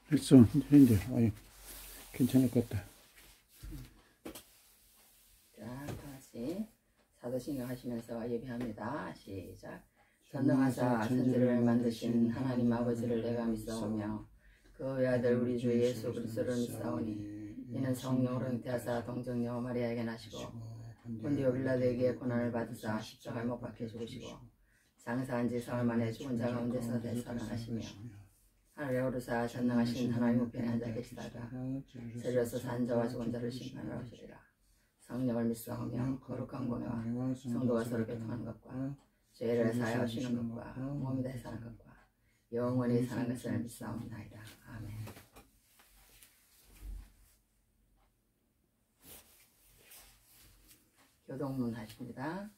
됐어. 이제 아유 괜찮을 것 같다. 자, 다같이 사도신경 하시면서 예배합니다. 시작. 전능하사 천지를 만드신 하나님 아버지를 내가 믿사오며 그 외아들 우리 주 예수 그리스도를 믿사오니 이는 성령으로 잉태하사 동정녀 마리아에게 나시고 본디오 빌라도에게 고난을 받으사 십자가에 못 박혀 죽으시고 장사한 지 사흘 만에 죽은 자 가운데서 되살아나시며 하늘에 오르사 전능하신 하나님 우편에 앉아 계시다가 세려서 산 자와 죽은 자를 심판하러 오시리라. 성령을 믿사오며 거룩한 공회와 성도가 서로 교통하는 것과 죄를 사하시는 것과 몸이 다시 사는 것과 영원히 사는 것을 믿사옵나이다. 아멘. 교동문 하십니다.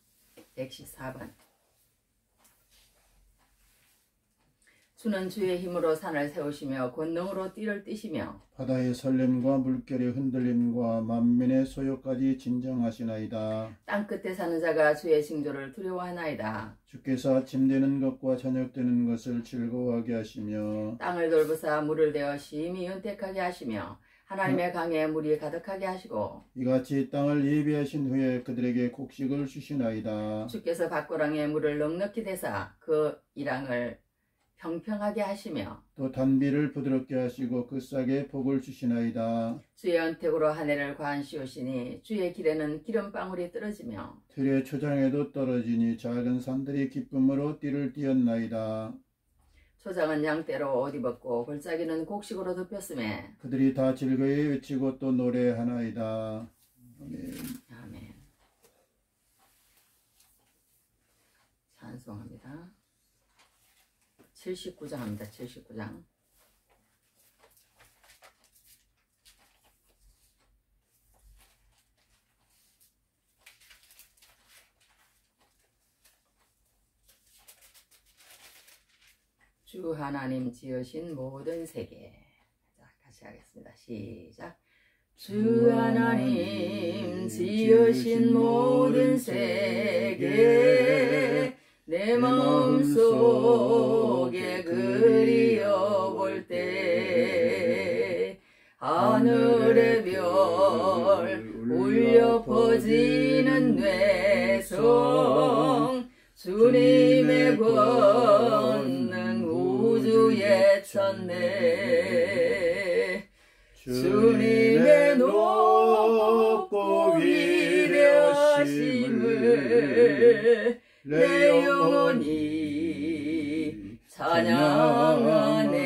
114번. 주는 주의 힘으로 산을 세우시며 권능으로 띠를 띠시며 바다의 설렘과 물결의 흔들림과 만민의 소요까지 진정하시나이다. 땅끝에 사는 자가 주의 징조를 두려워하나이다. 주께서 아침 되는 것과 저녁 되는 것을 즐거워하게 하시며 땅을 돌보사 물을 대어 심히 윤택하게 하시며 하나님의 강에 물이 가득하게 하시고 이같이 땅을 예비하신 후에 그들에게 곡식을 주시나이다. 주께서 밭고랑에 물을 넉넉히 대사 그 이랑을 평평하게 하시며 또 단비를 부드럽게 하시고 그 싹에 복을 주시나이다. 주의 언택으로 한 해를 과한 씌우시니 주의 길에는 기름방울이 떨어지며 들의 초장에도 떨어지니 작은 산들이 기쁨으로 띠를 띠었나이다. 초장은 양떼로 옷 입었고 골짜기는 곡식으로 덮였음에 그들이 다 즐거이 외치고 또 노래하나이다. 아멘. 아멘. 찬송합니다. 79장 합니다. 79장. 주 하나님 지으신 모든 세계. 자, 같이 하겠습니다. 시작. 주 하나님 지으신 모든 세계 내 마음속에 그리워볼 때 하늘의 별 울려 퍼지는 뇌성 주님의 권능 우주에 쳤네. 주님의 높고 위대하심을 내 영혼이 찬양하네.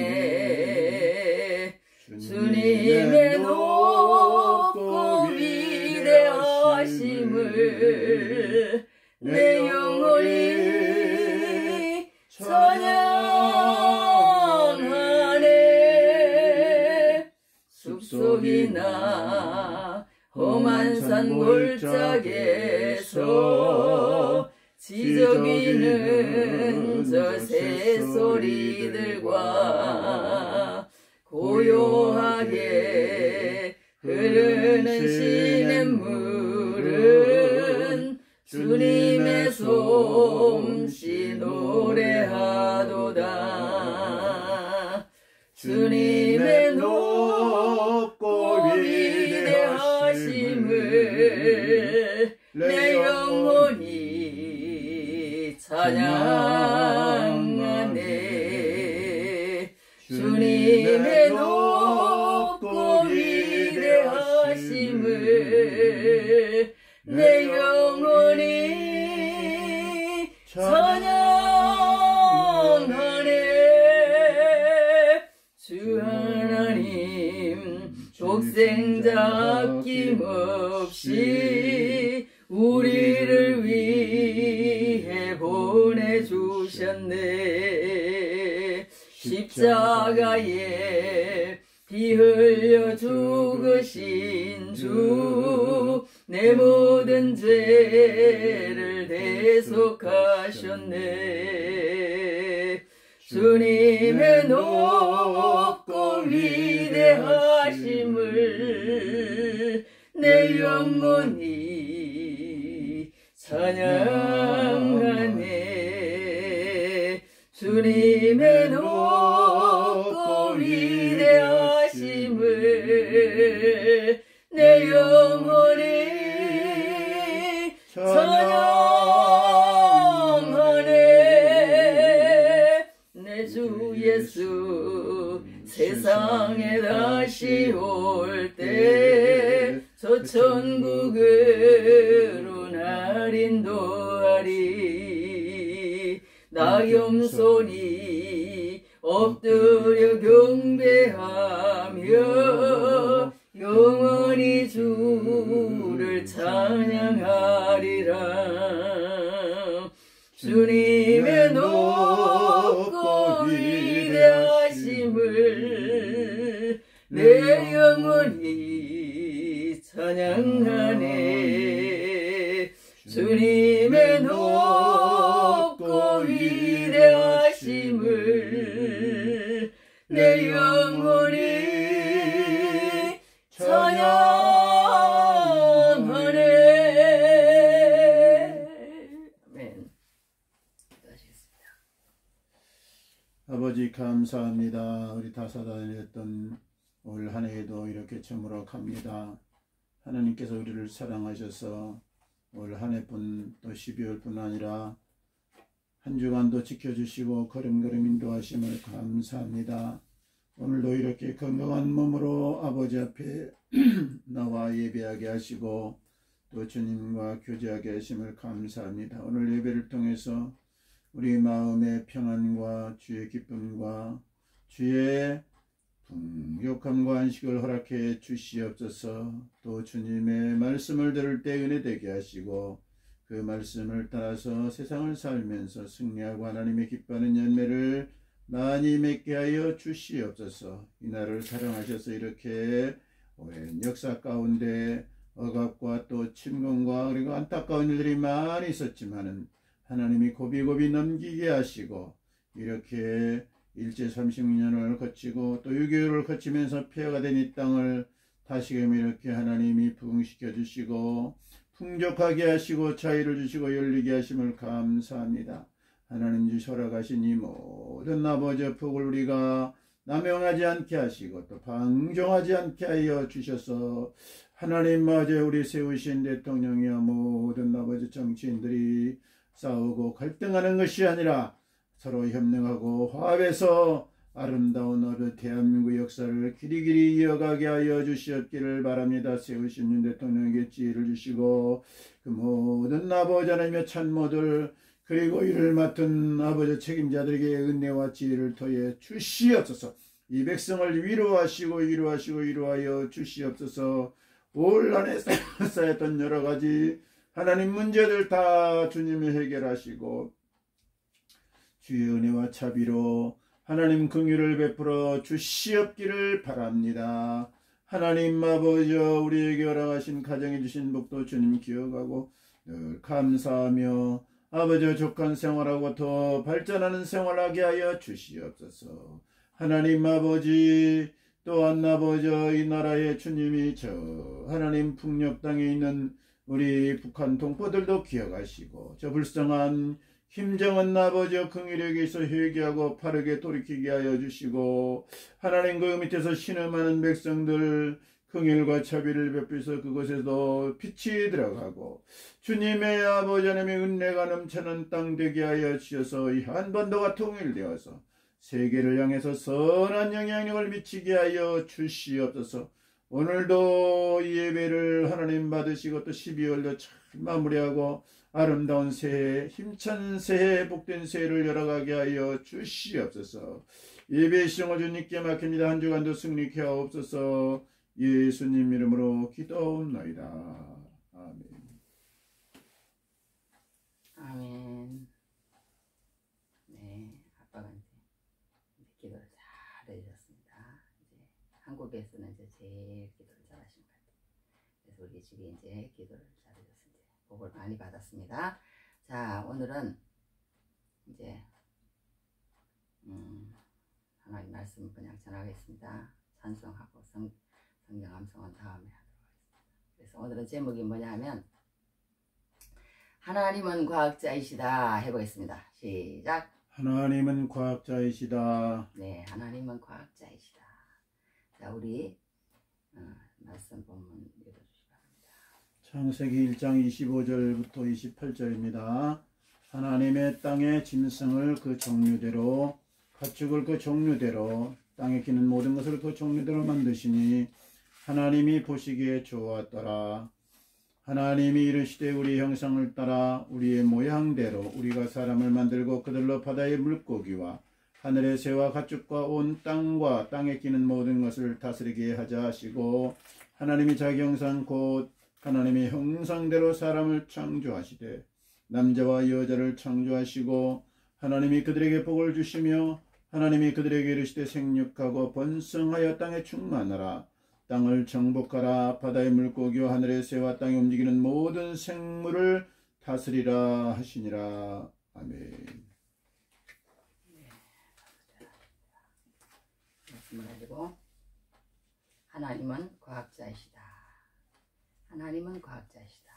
주님의 높고 위대하심을 내 영혼이 찬양하네. 숲속이나 험한 산 골짜기에서 지저귀는 저 새소리들과 고요하게 흐르는 시냇물은 주님의 솜씨 노래하도다. 주님의 높고 위대하심을 내 영혼이 찬양하네. 주님의 높고 위대하심을 내 영혼이 찬양하네. 주 하나님 독생자 아낌없이 우리를 위해 보내주셨네. 십자가에 피 흘려 죽으신 주 내 모든 죄를 대속하셨네. 주님의 높고 위대하심을 내 영혼이 찬양하네. 주님의 높고 위대하심을 세상에 다시 올 때 저 천국으로 날 인도하리. 나 겸손히 엎드려 경배하며 영원히 주를 찬양하리라. 주님의 높고 위대하심을 내 영혼이 찬양하네. 주님의 높고 위대하심을 내 영혼이 찬양하네. 아멘. 기도하시겠습니다. 아버지 감사합니다. 우리 다사다녔던 올 한 해에도 이렇게 저물어 갑니다. 하나님께서 우리를 사랑하셔서 올 한 해뿐 또 12월뿐 아니라 한 주간도 지켜주시고 걸음걸음 인도하심을 감사합니다. 오늘도 이렇게 건강한 몸으로 아버지 앞에 나와 예배하게 하시고 또 주님과 교제하게 하심을 감사합니다. 오늘 예배를 통해서 우리 마음의 평안과 주의 기쁨과 주의 풍족함과 안식을 허락해 주시옵소서. 또 주님의 말씀을 들을 때 은혜되게 하시고 그 말씀을 따라서 세상을 살면서 승리하고 하나님의 기뻐하는 열매를 많이 맺게 하여 주시옵소서. 이날을 사랑하셔서 이렇게 오랜 역사 가운데 억압과 또 침공과 그리고 안타까운 일들이 많이 있었지만은 하나님이 고비고비 넘기게 하시고 이렇게 일제 36년을 거치고 또 6.25를 거치면서 폐허가 된 이 땅을 다시금 이렇게 하나님이 부흥시켜 주시고 풍족하게 하시고 자유를 주시고 열리게 하심을 감사합니다. 하나님 주시 허락하신 이 모든 아버지의 복을 우리가 남용하지 않게 하시고 또 방종하지 않게 하여 주셔서 하나님 마저 우리 세우신 대통령이여 모든 아버지 정치인들이 싸우고 갈등하는 것이 아니라 서로 협력하고 화합해서 아름다운 어느 대한민국 역사를 길이길이 이어가게 하여 주시옵기를 바랍니다. 세우신 윤 대통령에게 지혜를 주시고 그 모든 아버지 하나님의 참모들 그리고 이를 맡은 아버지 책임자들에게 은혜와 지혜를 더해 주시옵소서. 이 백성을 위로하여 주시옵소서. 올 한해 쌓였던 여러 가지 하나님 문제들 다 주님이 해결하시고 주의 은혜와 자비로 하나님 긍휼을 베풀어 주시옵기를 바랍니다. 하나님 아버지 우리에게 허락하신 가정해 주신 복도 주님 기억하고 늘 감사하며 아버지 족한 생활하고 더 발전하는 생활하게 하여 주시옵소서. 하나님 아버지 또한 아버지 이 나라의 주님이 저 하나님 북녘 땅에 있는 우리 북한 동포들도 기억하시고 저 불쌍한 힘정은 아버지 긍휼에게 있어 회개하고 바르게 돌이키게 하여 주시고 하나님 그 밑에서 신음하는 백성들 긍휼과 자비를 베풀어서 그곳에도 빛이 들어가고 주님의 아버지 하나님의 은혜가 넘치는 땅 되게 하여 주셔서 이 한반도가 통일되어서 세계를 향해서 선한 영향력을 미치게 하여 주시옵소서. 오늘도 이 예배를 하나님 받으시고 또 12월도 잘 마무리하고 아름다운 새해, 힘찬 새해, 복된 새해를 열어가게 하여 주시옵소서. 예배의 시정을 주님께 맡깁니다. 한 주간도 승리케 하옵소서. 예수님 이름으로 기도옵나이다. 아멘. 아멘. 네, 아빠가 이제 기도를 잘 해주셨습니다. 이제 한국에서는 이제 제일 기도를 잘하신 것 같아요. 그래서 우리 집이 이제 기도를 잘해줬습니다. 복을 많이 받았습니다. 자, 오늘은 이제 하나님 말씀 그냥 전하겠습니다. 찬송하고 성경 암송은 다음에 하도록 하겠습니다. 그래서 오늘은 제목이 뭐냐면 하나님은 과학자이시다 해보겠습니다. 시작. 하나님은 과학자이시다. 네, 하나님은 과학자이시다. 자, 우리 말씀 본문 읽어주시기 바랍니다. 창세기 1장 25절부터 28절입니다. 하나님의 땅의 짐승을 그 종류대로 가축을 그 종류대로 땅에 기는 모든 것을 그 종류대로 만드시니 하나님이 보시기에 좋았더라. 하나님이 이르시되 우리 형상을 따라 우리의 모양대로 우리가 사람을 만들고 그들로 바다의 물고기와 하늘의 새와 가축과 온 땅과 땅에 끼는 모든 것을 다스리게 하자 하시고 하나님이 자기 형상 곧 하나님의 형상대로 사람을 창조하시되 남자와 여자를 창조하시고 하나님이 그들에게 복을 주시며 하나님이 그들에게 이르시되 생육하고 번성하여 땅에 충만하라. 땅을 정복하라. 바다의 물고기와 하늘의 새와 땅에 움직이는 모든 생물을 다스리라 하시니라. 아멘. 말씀을 가지고 하나님은 과학자이시다. 하나님은 과학자이시다.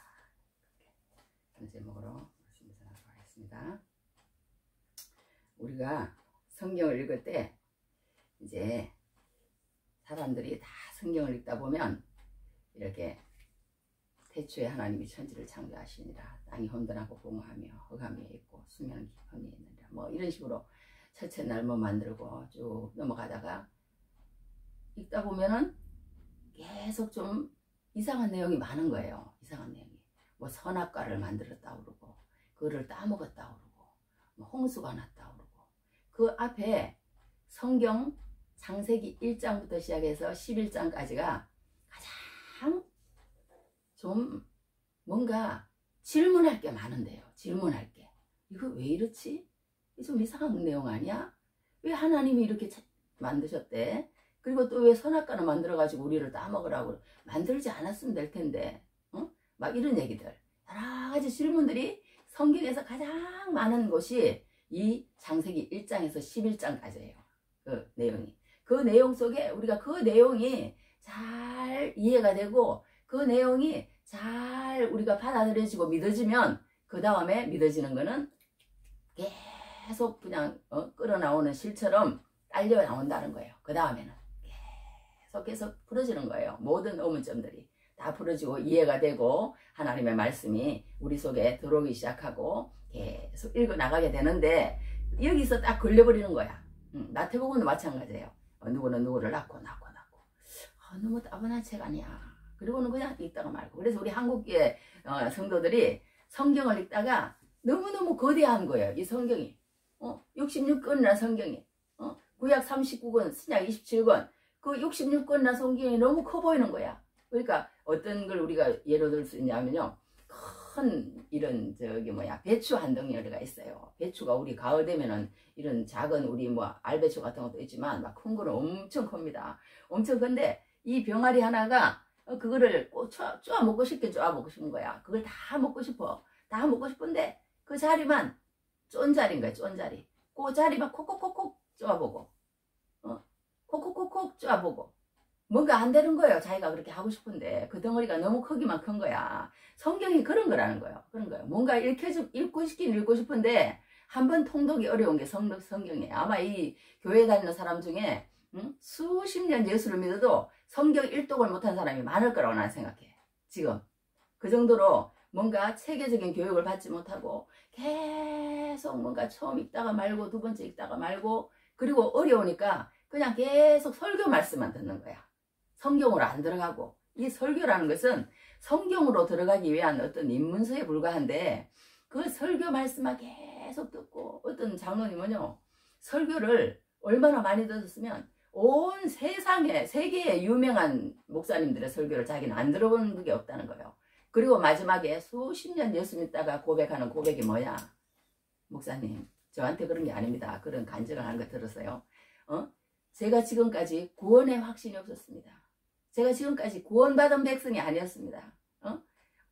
이렇게 제목으로 말씀을 전하도록 하겠습니다. 우리가 성경을 읽을 때 이제 사람들이 다 성경을 읽다 보면 이렇게 태초에 하나님이 천지를 창조하시니라. 땅이 혼돈하고 공허하며 흑암이 있고 수면 깊음이 있느니라. 뭐 이런 식으로 첫째 날 뭐 만들고 쭉 넘어가다가 읽다 보면은 계속 좀 이상한 내용이 많은 거예요. 이상한 내용이. 뭐 선악과를 만들었다 그러고 그거를 따먹었다 그러고 뭐 홍수가 났다 그러고 그 앞에 성경 창세기 1장부터 시작해서 11장까지가 가장 좀 뭔가 질문할 게 많은데요. 질문할 게. 이거 왜 이렇지? 좀 이상한 내용 아니야? 왜 하나님이 이렇게 만드셨대? 그리고 또 왜 선악과를 만들어가지고 우리를 따먹으라고 만들지 않았으면 될 텐데. 막 이런 얘기들. 여러 가지 질문들이 성경에서 가장 많은 곳이 이 창세기 1장에서 11장까지예요. 그 내용이. 그 내용 속에 우리가 그 내용이 잘 이해가 되고 그 내용이 잘 우리가 받아들여지고 믿어지면 그 다음에 믿어지는 거는 계속 그냥 끌어나오는 실처럼 딸려 나온다는 거예요. 그 다음에는 계속 풀어지는 거예요. 모든 의문점들이 다 풀어지고 이해가 되고 하나님의 말씀이 우리 속에 들어오기 시작하고 계속 읽어나가게 되는데 여기서 딱 걸려버리는 거야. 나태복음도 마찬가지예요. 누구는 누구를 낳고 너무 따분한 책 아니야. 그리고는 그냥 읽다가 말고. 그래서 우리 한국의 성도들이 성경을 읽다가 너무너무 거대한 거예요. 이 성경이 66권이나 성경이 구약 39권 신약 27권 그 66권이나 성경이 너무 커 보이는 거야. 그러니까 어떤 걸 우리가 예로 들 수 있냐면요. 큰 이런 배추 한 덩어리가 있어요. 배추가 우리 가을 되면은 이런 작은 우리 뭐 알배추 같은 것도 있지만 막 큰 거는 엄청 큽니다. 엄청 큰데 이 병아리 하나가 그거를 꼭 쪼아 먹고 싶게 쪼아 먹고 싶은 거야. 그걸 다 먹고 싶어. 다 먹고 싶은데 그 자리만 쫀자리인 거야. 쫀자리. 그 자리만 콕콕콕콕 쪼아보고 콕콕콕콕 쪼아보고 뭔가 안 되는 거예요. 자기가 그렇게 하고 싶은데 그 덩어리가 너무 크기만 큰 거야. 성경이 그런 거라는 거예요. 그런 거예요. 뭔가 읽고 싶긴 읽고 싶은데 한번 통독이 어려운 게 성경이에요. 아마 이 교회 다니는 사람 중에 수십 년 예수를 믿어도 성경 일독을 못한 사람이 많을 거라고 나는 생각해. 지금 그 정도로 뭔가 체계적인 교육을 받지 못하고 계속 뭔가 처음 읽다가 말고 두 번째 읽다가 말고 그리고 어려우니까 그냥 계속 설교 말씀만 듣는 거야. 성경으로 안 들어가고. 이 설교라는 것은 성경으로 들어가기 위한 어떤 입문서에 불과한데 그 설교 말씀만 계속 듣고 어떤 장로님은요 설교를 얼마나 많이 들었으면 온 세계의 유명한 목사님들의 설교를 자기는 안 들어본 게 없다는 거예요. 그리고 마지막에 수십 년 예수 믿다가 고백하는 고백이 뭐야? 목사님 저한테 그런 게 아닙니다. 그런 간증을 하는 거 들었어요. 제가 지금까지 구원의 확신이 없었습니다. 제가 지금까지 구원받은 백성이 아니었습니다.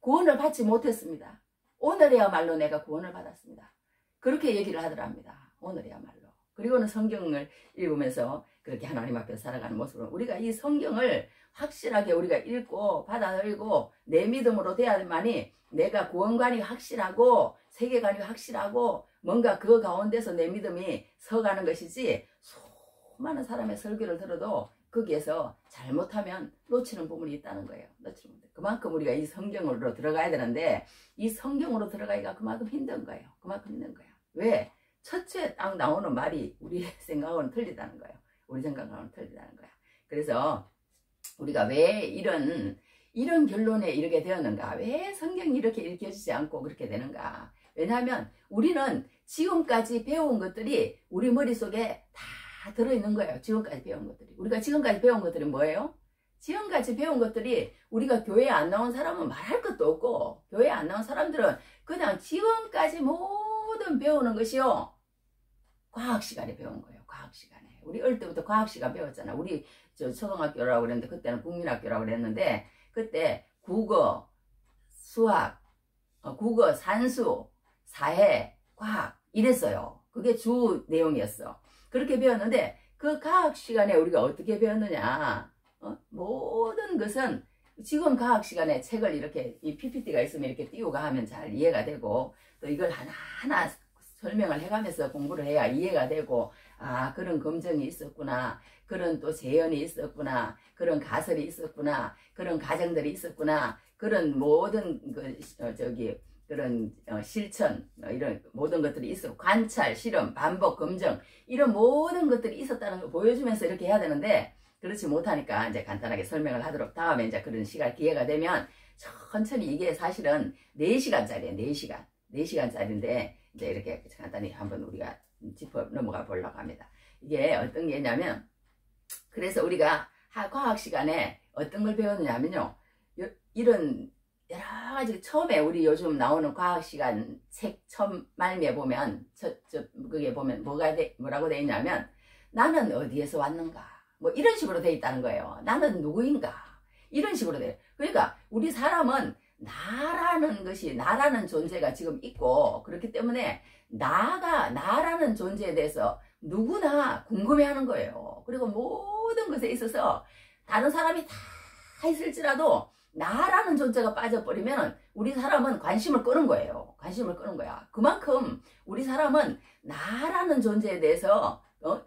구원을 받지 못했습니다. 오늘이야말로 내가 구원을 받았습니다. 그렇게 얘기를 하더랍니다. 오늘이야말로. 그리고는 성경을 읽으면서 그렇게 하나님 앞에 살아가는 모습으로 우리가 이 성경을 확실하게 우리가 읽고 받아들이고 내 믿음으로 돼야만이 내가 구원관이 확실하고 세계관이 확실하고 뭔가 그 가운데서 내 믿음이 서가는 것이지 수많은 사람의 설교를 들어도 거기에서 잘못하면 놓치는 부분이 있다는 거예요. 놓치는 부분. 그만큼 우리가 이 성경으로 들어가야 되는데 이 성경으로 들어가기가 그만큼 힘든 거예요. 그만큼 힘든 거예요. 왜? 첫째 딱 나오는 말이 우리 생각하고는 틀리다는 거예요. 우리 생각과는 틀리다는 거야. 그래서 우리가 왜 이런 결론에 이르게 되었는가? 왜 성경이 이렇게 읽혀지지 않고 그렇게 되는가? 왜냐하면 우리는 지금까지 배운 것들이 우리 머릿속에 다 들어있는 거예요. 지금까지 배운 것들이. 우리가 지금까지 배운 것들이 뭐예요? 지금까지 배운 것들이 우리가 교회에 안 나온 사람은 말할 것도 없고, 교회에 안 나온 사람들은 그냥 지금까지 모든 배우는 것이요, 과학 시간에 배운 거예요. 과학 시간에. 우리 어릴 때부터 과학 시간 배웠잖아. 우리 초등학교라고 그랬는데 그때는 국민학교라고 그랬는데, 그때 국어, 수학, 국어, 산수, 사회, 과학 이랬어요. 그게 주 내용이었어. 그렇게 배웠는데 그 과학 시간에 우리가 어떻게 배웠느냐? 모든 것은 지금 과학 시간에 책을 이렇게 이 PPT가 있으면 이렇게 띄우고 하면 잘 이해가 되고, 또 이걸 하나하나 설명을 해가면서 공부를 해야 이해가 되고, 아, 그런 검정이 있었구나, 그런 또 재현이 있었구나, 그런 가설이 있었구나, 그런 가정들이 있었구나, 그런 모든 그런 실천, 이런 모든 것들이 있었고, 관찰, 실험, 반복, 검증, 이런 모든 것들이 있었다는 걸 보여주면서 이렇게 해야 되는데, 그렇지 못하니까 이제 간단하게 설명을 하도록, 다음에 이제 그런 시간 기회가 되면 천천히, 이게 사실은 4시간짜리예요. 4시간. 4시간짜리인데 이제 이렇게 간단히 한번 우리가 짚어 넘어가 보려고 합니다. 이게 어떤 게 있냐면, 그래서 우리가 과학 시간에 어떤 걸 배웠느냐면요, 이런 여러 가지, 처음에 우리 요즘 나오는 과학 시간 책 처음 말미에 보면 그게 보면 뭐라고 돼 있냐면, 나는 어디에서 왔는가, 뭐 이런 식으로 돼 있다는 거예요. 나는 누구인가, 이런 식으로 돼. 그러니까 우리 사람은 나라는 존재가 지금 있고, 그렇기 때문에 나라는 존재에 대해서 누구나 궁금해하는 거예요. 그리고 모든 것에 있어서 다른 사람이 다 있을지라도 나라는 존재가 빠져버리면 우리 사람은 관심을 끄는 거예요. 관심을 끄는 거야. 그만큼 우리 사람은 나라는 존재에 대해서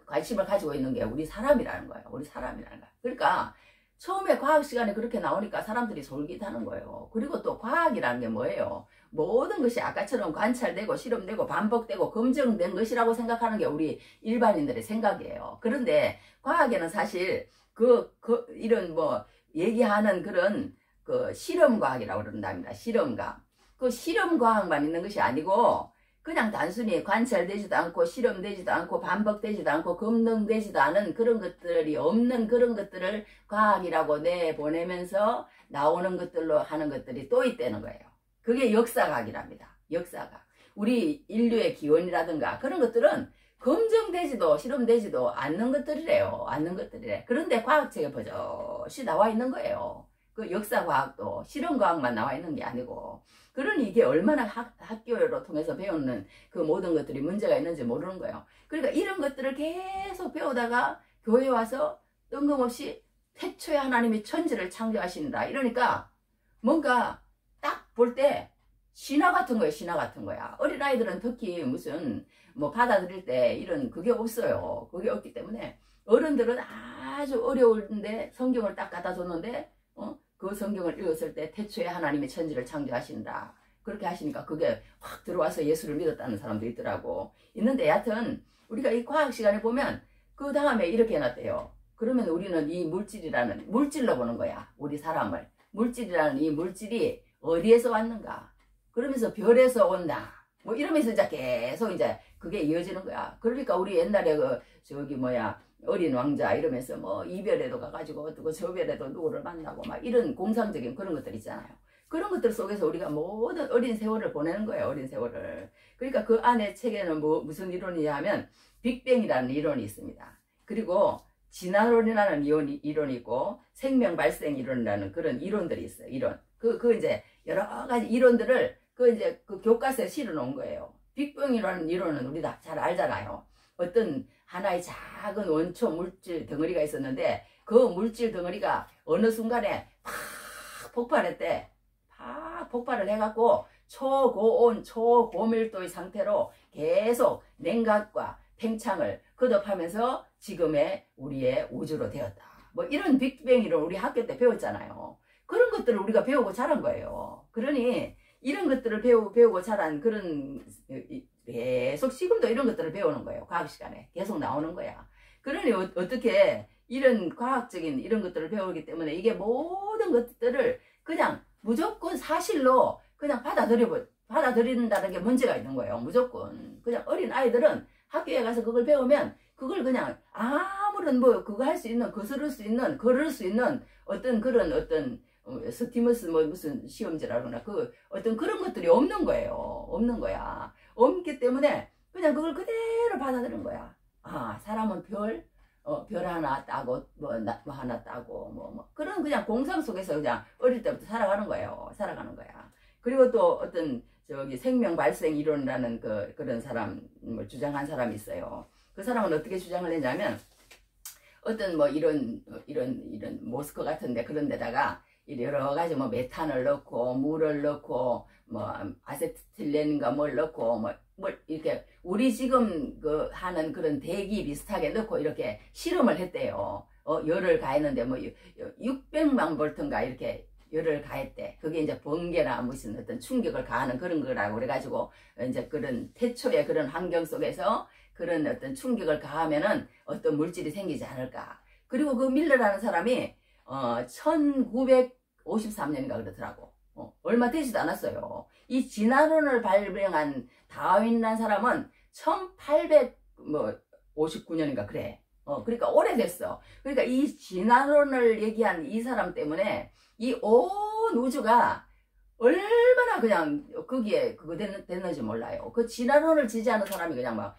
관심을 가지고 있는 게 우리 사람이라는 거예요. 우리 사람이라는 거야. 그러니까 처음에 과학 시간에 그렇게 나오니까 사람들이 솔깃하는 거예요. 그리고 또 과학이라는 게 뭐예요? 모든 것이 아까처럼 관찰되고 실험되고 반복되고 검증된 것이라고 생각하는 게 우리 일반인들의 생각이에요. 그런데 과학에는 사실 이런 얘기하는 그런 실험과학이라고 그런답니다. 실험과학. 그 실험과학만 있는 것이 아니고, 그냥 단순히 관찰되지도 않고 실험되지도 않고 반복되지도 않고 검증되지도 않은 그런 것들이 없는 그런 것들을 과학이라고 내보내면서 나오는 것들로 하는 것들이 또 있다는 거예요. 그게 역사과학이랍니다. 역사과학. 우리 인류의 기원이라든가 그런 것들은 검증되지도 실험되지도 않는 것들이래요. 않는 것들이래. 그런데 과학책에 버젓이 나와 있는 거예요. 그 역사과학도 실험과학만 나와 있는 게 아니고. 그러니 이게 얼마나 학교로 통해서 배우는 그 모든 것들이 문제가 있는지 모르는 거예요. 그러니까 이런 것들을 계속 배우다가 교회에 와서 뜬금없이 태초에 하나님이 천지를 창조하신다, 이러니까 뭔가 딱 볼 때 신화 같은 거예요. 신화 같은 거야. 어린아이들은 특히 무슨 받아들일 때 이런 그게 없어요. 그게 없기 때문에 어른들은 아주 어려운데 성경을 딱 갖다 줬는데 그 성경을 읽었을 때 태초에 하나님이 천지를 창조하신다, 그렇게 하시니까 그게 확 들어와서 예수를 믿었다는 사람도 있더라고. 있는데 여하튼 우리가 이 과학 시간에 보면 그 다음에 이렇게 해놨대요. 그러면 우리는 이 물질로 보는 거야. 우리 사람을. 물질이라는 이 물질이 어디에서 왔는가, 그러면서 별에서 온다, 이러면서 이제 계속 이제 그게 이어지는 거야. 그러니까 우리 옛날에 어린 왕자 이러면서 이별에도 가가지고 어떻고 저별에도 누구를 만나고 이런 공상적인 그런 것들 있잖아요. 그런 것들 속에서 우리가 모든 어린 세월을 보내는 거예요. 어린 세월을. 그러니까 그 안에 책에는 무슨 이론이냐 하면 빅뱅이라는 이론이 있습니다. 그리고 진화론이라는 이론이 있고 생명 발생 이론이라는 그런 이론들이 있어요. 이론. 이제 여러 가지 이론들을 이제 그 교과서에 실어 놓은 거예요. 빅뱅이라는 이론은 우리 다 잘 알잖아요. 어떤 하나의 작은 원초 물질 덩어리가 있었는데 그 물질 덩어리가 어느 순간에 팍 폭발했대. 팍 폭발을 해갖고 초고온 초고밀도의 상태로 계속 냉각과 팽창을 거듭하면서 지금의 우리의 우주로 되었다. 이런 빅뱅 이론 우리 학교 때 배웠잖아요. 그런 것들을 우리가 배우고 자란 거예요. 그러니 이런 것들을 배우고 자란 그런, 계속 지금도 이런 것들을 배우는 거예요. 과학 시간에 계속 나오는 거야. 그러니 어떻게 이런 과학적인 이런 것들을 배우기 때문에 이게 모든 것들을 그냥 무조건 사실로 그냥 받아들인다는 게 문제가 있는 거예요. 무조건. 그냥 어린 아이들은 학교에 가서 그걸 배우면 그걸 그냥 아무런 뭐 그거 할 수 있는, 거스를 수 있는, 걸을 수 있는 어떤 그런 어떤 스티무스 뭐 무슨 시험지라 그러나 그 어떤 그런 것들이 없는 거예요. 없는 거야. 없기 때문에 그냥 그걸 그대로 받아들인 거야. 아, 사람은 별 하나 따고 뭐 하나 따고 뭐 그런 그냥 공상 속에서 그냥 어릴 때부터 살아가는 거예요. 살아가는 거야. 그리고 또 어떤 저기 생명 발생 이론이라는 그런 사람 뭐 주장한 사람이 있어요. 그 사람은 어떻게 주장을 했냐면 어떤 뭐 이런 모스크 같은데 그런 데다가 여러 가지 뭐 메탄을 넣고 물을 넣고 뭐 아세틸렌인가 뭘 넣고 뭐 이렇게 우리 지금 그 하는 그런 대기 비슷하게 넣고 이렇게 실험을 했대요. 열을 가했는데 뭐 600만 볼트인가 이렇게 열을 가했대. 그게 이제 번개나 무슨 어떤 충격을 가하는 그런 거라고 그래가지고 이제 그런 태초의 그런 환경 속에서 그런 어떤 충격을 가하면은 어떤 물질이 생기지 않을까. 그리고 그 밀러라는 사람이 1953년인가 그러더라고. 얼마 되지도 않았어요. 이 진화론을 발명한 다윈이라는 사람은 1859년인가 그래. 그러니까 오래됐어. 그러니까 이 진화론을 얘기한 이 사람 때문에 이 온 우주가 얼마나 그냥 거기에 그거 됐는지 몰라요. 그 진화론을 지지하는 사람이 그냥 막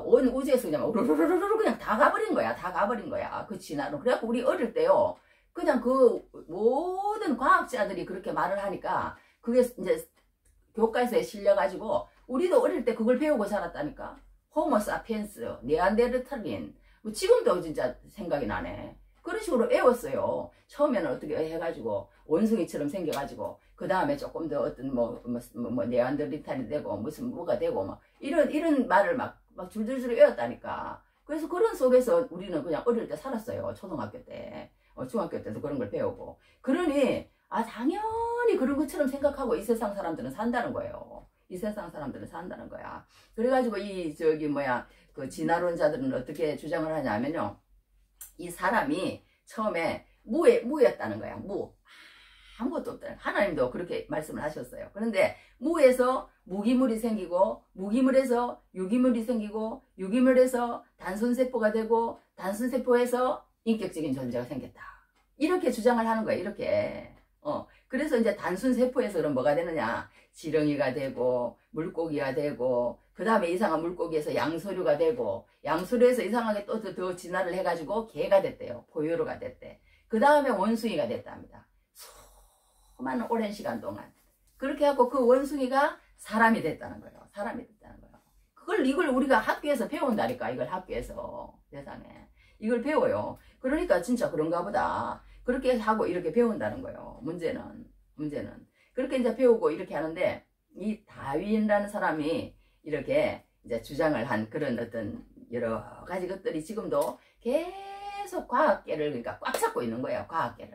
온 우주에서 그냥 우르르르르 그냥 다 가버린 거야. 다 가버린 거야. 그 진화론. 그래갖고 우리 어릴 때요. 그냥 그 모든 과학자들이 그렇게 말을 하니까 그게 이제 교과서에 실려가지고 우리도 어릴 때 그걸 배우고 자랐다니까. 호모 사피엔스, 네안데르탈린. 뭐 지금도 진짜 생각이 나네. 그런 식으로 외웠어요. 처음에는 어떻게 해가지고 원숭이처럼 생겨가지고 그 다음에 조금 더 어떤 뭐 네안데르탈이 되고 무슨 뭐가 되고 막 이런 말을 막 줄줄줄 외웠다니까. 그래서 그런 속에서 우리는 그냥 어릴 때 살았어요. 초등학교 때. 중학교 때도 그런 걸 배우고. 그러니 당연히 그런 것처럼 생각하고 이 세상 사람들은 산다는 거예요. 이 세상 사람들은 산다는 거야. 그래가지고 그 진화론자들은 어떻게 주장을 하냐면요. 이 사람이 처음에 무였다는 거야. 아무것도 없다. 하나님도 그렇게 말씀을 하셨어요. 그런데 무에서 무기물이 생기고 무기물에서 유기물이 생기고 유기물에서 단순세포가 되고 단순세포에서 인격적인 존재가 생겼다. 이렇게 주장을 하는 거예요. 이렇게. 그래서 이제 단순세포에서 그럼 뭐가 되느냐. 지렁이가 되고 물고기가 되고 그 다음에 이상한 물고기에서 양서류가 되고 양서류에서 이상하게 또 더 진화를 해가지고 개가 됐대요. 포유류가 됐대. 그 다음에 원숭이가 됐답니다. 수많은 오랜 시간 동안. 그렇게 하고 그 원숭이가 사람이 됐다는 거예요. 사람이 됐다는 거예요. 이걸 우리가 학교에서 배운다니까. 이걸 학교에서. 세상에. 이걸 배워요. 그러니까 진짜 그런가 보다. 그렇게 하고 이렇게 배운다는 거예요. 문제는. 그렇게 이제 배우고 이렇게 하는데 이 다윈이라는 사람이 이렇게 이제 주장을 한 그런 어떤 여러 가지 것들이 지금도 계속 과학계를 그러니까 꽉 잡고 있는 거예요. 과학계.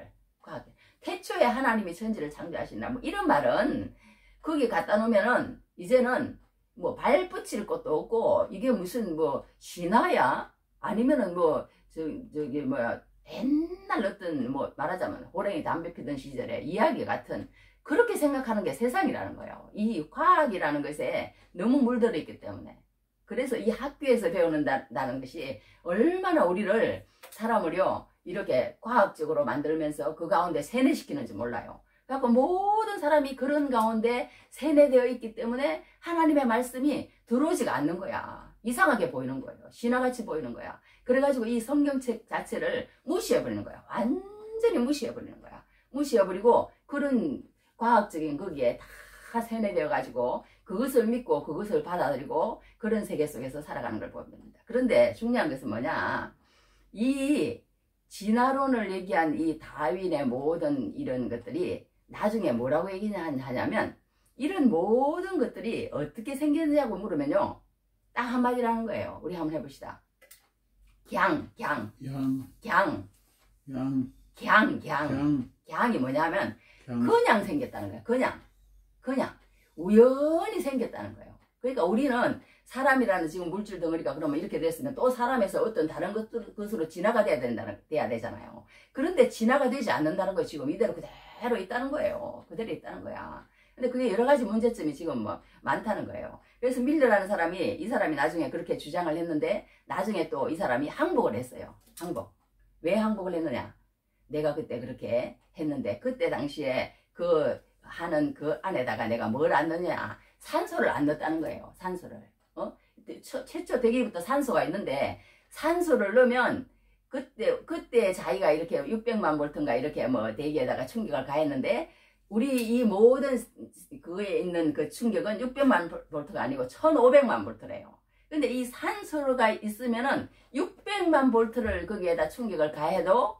태초에 하나님이 천지를 창조하신다. 뭐 이런 말은 거기 갖다 놓으면은 이제는 뭐 발 붙일 것도 없고 이게 무슨 뭐 신화야? 아니면은 뭐 저기 뭐야 옛날 어떤 뭐 말하자면 호랭이 담배 피던 시절의 이야기 같은 그렇게 생각하는 게 세상이라는 거예요. 이 과학이라는 것에 너무 물들어 있기 때문에. 그래서 이 학교에서 배우는다는 것이 얼마나 우리를 사람을요 이렇게 과학적으로 만들면서 그 가운데 세뇌시키는지 몰라요. 그래서 모든 사람이 그런 가운데 세뇌되어 있기 때문에 하나님의 말씀이 들어오지가 않는 거야. 이상하게 보이는 거예요. 신화같이 보이는 거야. 그래가지고 이 성경책 자체를 무시해버리는 거야. 완전히 무시해버리는 거야. 무시해버리고 그런 과학적인 거기에 다 세뇌되어가지고 그것을 믿고 그것을 받아들이고 그런 세계 속에서 살아가는 걸 봅니다. 그런데 중요한 것은 뭐냐. 이 진화론을 얘기한 이 다윈의 모든 이런 것들이 나중에 뭐라고 얘기하냐면 이런 모든 것들이 어떻게 생겼냐고 물으면요. 딱 한마디라는 거예요. 우리 한번 해봅시다. 갱이 뭐냐면 그냥 생겼다는 거예요. 그냥 우연히 생겼다는 거예요. 그러니까 우리는 사람이라는 지금 물질 덩어리가 그러면 이렇게 됐으면 또 사람에서 어떤 다른 것으로 진화가 돼야 되잖아요. 그런데 진화가 되지 않는다는 거 지금 이대로 그대로 있다는 거예요. 그대로 있다는 거야. 근데 그게 여러 가지 문제점이 지금 뭐 많다는 거예요. 그래서 밀러라는 사람이, 이 사람이 나중에 그렇게 주장을 했는데 나중에 또 이 사람이 항복을 했어요. 항복. 왜 항복을 했느냐? 내가 그때 그렇게 했는데 그때 당시에 그 하는 그 안에다가 내가 뭘 안 넣냐? 산소를 안 넣었다는 거예요. 산소를. 최초 대기부터 산소가 있는데 산소를 넣으면 그때 자기가 이렇게 600만 볼트인가 이렇게 뭐 대기에다가 충격을 가했는데 우리 이 모든 그에 있는 그 충격은 600만 볼트가 아니고 1500만 볼트래요. 근데 이 산소가 있으면은 600만 볼트를 거기에다 충격을 가해도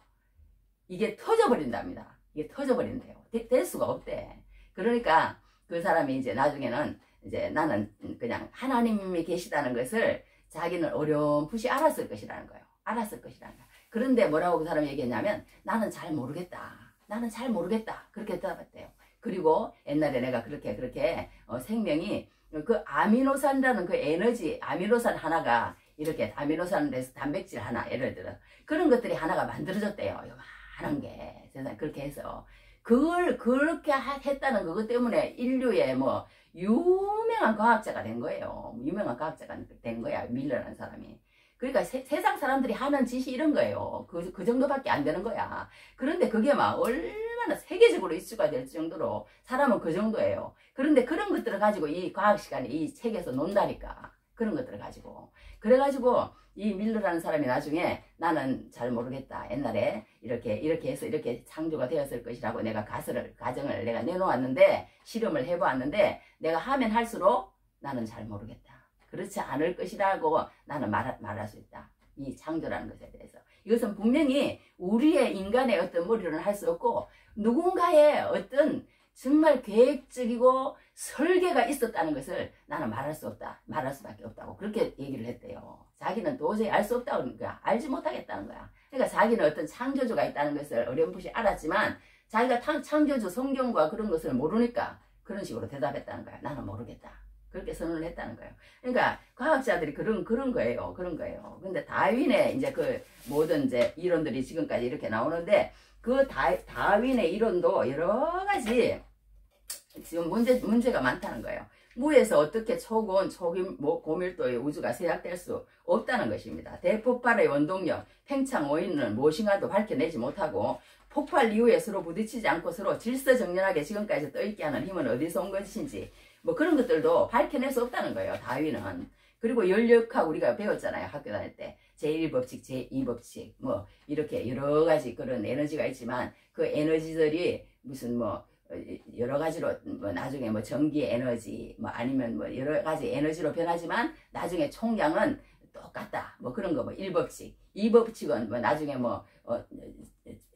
이게 터져버린답니다. 이게 터져버린대요. 될 수가 없대. 그러니까 그 사람이 이제 나중에는 이제 나는 그냥 하나님이 계시다는 것을 자기는 어렴풋이 알았을 것이라는 거예요. 알았을 것이라는 거예요. 그런데 뭐라고 그 사람이 얘기했냐면 나는 잘 모르겠다. 나는 잘 모르겠다. 그렇게 대답했대요. 그리고 옛날에 내가 그렇게 생명이 그 아미노산이라는 그 에너지, 아미노산 하나가 이렇에 아미노산에서 단백질 하나, 예를 들어 그런 것들이 하나가 만들어졌대요. 요만한 게 세상 그렇게 해서 그걸 그렇게 했다는 그것 때문에 인류의 뭐 유명한 과학자가 된 거예요. 유명한 과학자가 된 거야, 밀러라는 사람이. 그러니까 세상 사람들이 하는 짓이 이런 거예요. 그 정도밖에 안 되는 거야. 그런데 그게 막 얼마나 세계적으로 이슈가 될 정도로 사람은 그 정도예요. 그런데 그런 것들을 가지고 이 과학 시간에 이 책에서 논다니까. 그런 것들을 가지고. 그래가지고 이 밀러라는 사람이 나중에 나는 잘 모르겠다. 옛날에 이렇게 해서 이렇게 창조가 되었을 것이라고 내가 가정을 내가 내놓았는데 실험을 해보았는데 내가 하면 할수록 나는 잘 모르겠다. 그렇지 않을 것이라고 나는 말할 수 있다. 이 창조라는 것에 대해서. 이것은 분명히 우리의 인간의 어떤 머리로는 할 수 없고 누군가의 어떤 정말 계획적이고 설계가 있었다는 것을 나는 말할 수 없다. 말할 수밖에 없다고 그렇게 얘기를 했대요. 자기는 도저히 알 수 없다고 그러니까 알지 못하겠다는 거야. 그러니까 자기는 어떤 창조주가 있다는 것을 어렴풋이 알았지만 자기가 창조주 성경과 그런 것을 모르니까 그런 식으로 대답했다는 거야. 나는 모르겠다. 그렇게 선언을 했다는 거예요. 그러니까 과학자들이 그런 거예요. 그런 거예요. 근데 다윈의 이제 그 모든 이제 이론들이 지금까지 이렇게 나오는데 그 다윈의 이론도 여러 가지 지금 문제가 많다는 거예요. 무에서 어떻게 고밀도의 우주가 제약될 수 없다는 것입니다. 대폭발의 원동력, 팽창 원인을 무엇인가도 밝혀내지 못하고 폭발 이후에 서로 부딪히지 않고 서로 질서정연하게 지금까지 떠있게 하는 힘은 어디서 온 것인지 뭐 그런 것들도 밝혀낼 수 없다는 거예요. 다윈은. 그리고 연력학 우리가 배웠잖아요. 학교 다닐 때. 제1법칙, 제2법칙 뭐 이렇게 여러 가지 그런 에너지가 있지만 그 에너지들이 무슨 뭐 여러 가지로 뭐 나중에 뭐 전기 에너지 뭐 아니면 뭐 여러 가지 에너지로 변하지만 나중에 총량은 똑같다. 뭐 그런 거 뭐 1법칙. 2법칙은 뭐 나중에 뭐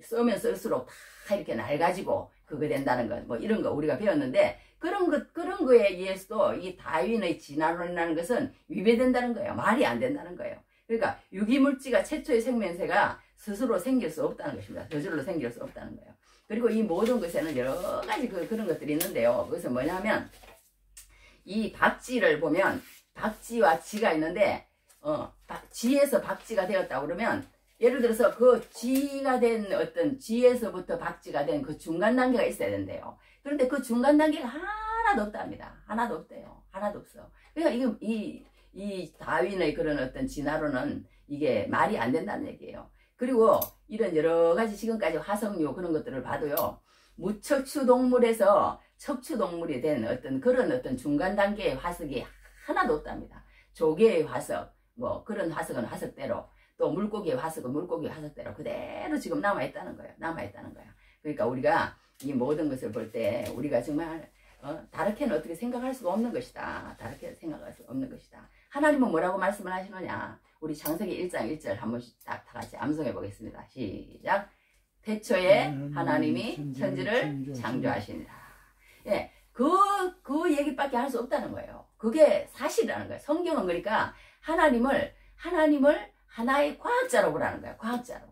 쏘면 쏠수록 다 이렇게 낡아지고 그거 된다는 것 뭐 이런 거 우리가 배웠는데 그런 거에 의해서도 이 다윈의 진화론이라는 것은 위배된다는 거예요. 말이 안 된다는 거예요. 그러니까 유기물질가 최초의 생명체가 스스로 생길 수 없다는 것입니다. 저절로 생길 수 없다는 거예요. 그리고 이 모든 것에는 여러 가지 그런 것들이 있는데요. 그것은 뭐냐면 이 박쥐를 보면 박쥐와 쥐가 있는데 쥐에서 박쥐가 되었다고 그러면 예를 들어서 그 쥐가 된 어떤 쥐에서부터 박쥐가 된 그 중간 단계가 있어야 된대요. 그런데 그 중간 단계가 하나도 없답니다. 하나도 없대요. 하나도 없어. 그러니까 이 다윈의 그런 어떤 진화론은 이게 말이 안 된다는 얘기예요. 그리고 이런 여러 가지 지금까지 화석류 그런 것들을 봐도요. 무척추 동물에서 척추 동물이 된 어떤 그런 어떤 중간 단계의 화석이 하나도 없답니다. 조개의 화석, 뭐 그런 화석은 화석대로 또 물고기의 화석은 물고기의 화석대로 그대로 지금 남아있다는 거예요. 남아있다는 거예요. 그러니까 우리가 이 모든 것을 볼 때 우리가 정말 다르게는 어떻게 생각할 수가 없는 것이다. 다르게 생각할 수 없는 것이다. 하나님은 뭐라고 말씀을 하시느냐. 우리 창세기 1장 1절 한 번씩 다 같이 암송해 보겠습니다. 시작. 태초에 하나님이 천지를 창조하시니라. 예, 그 얘기밖에 할 수 없다는 거예요. 그게 사실이라는 거예요. 성경은 그러니까 하나님을 하나의 과학자로 보라는 거예요. 과학자로.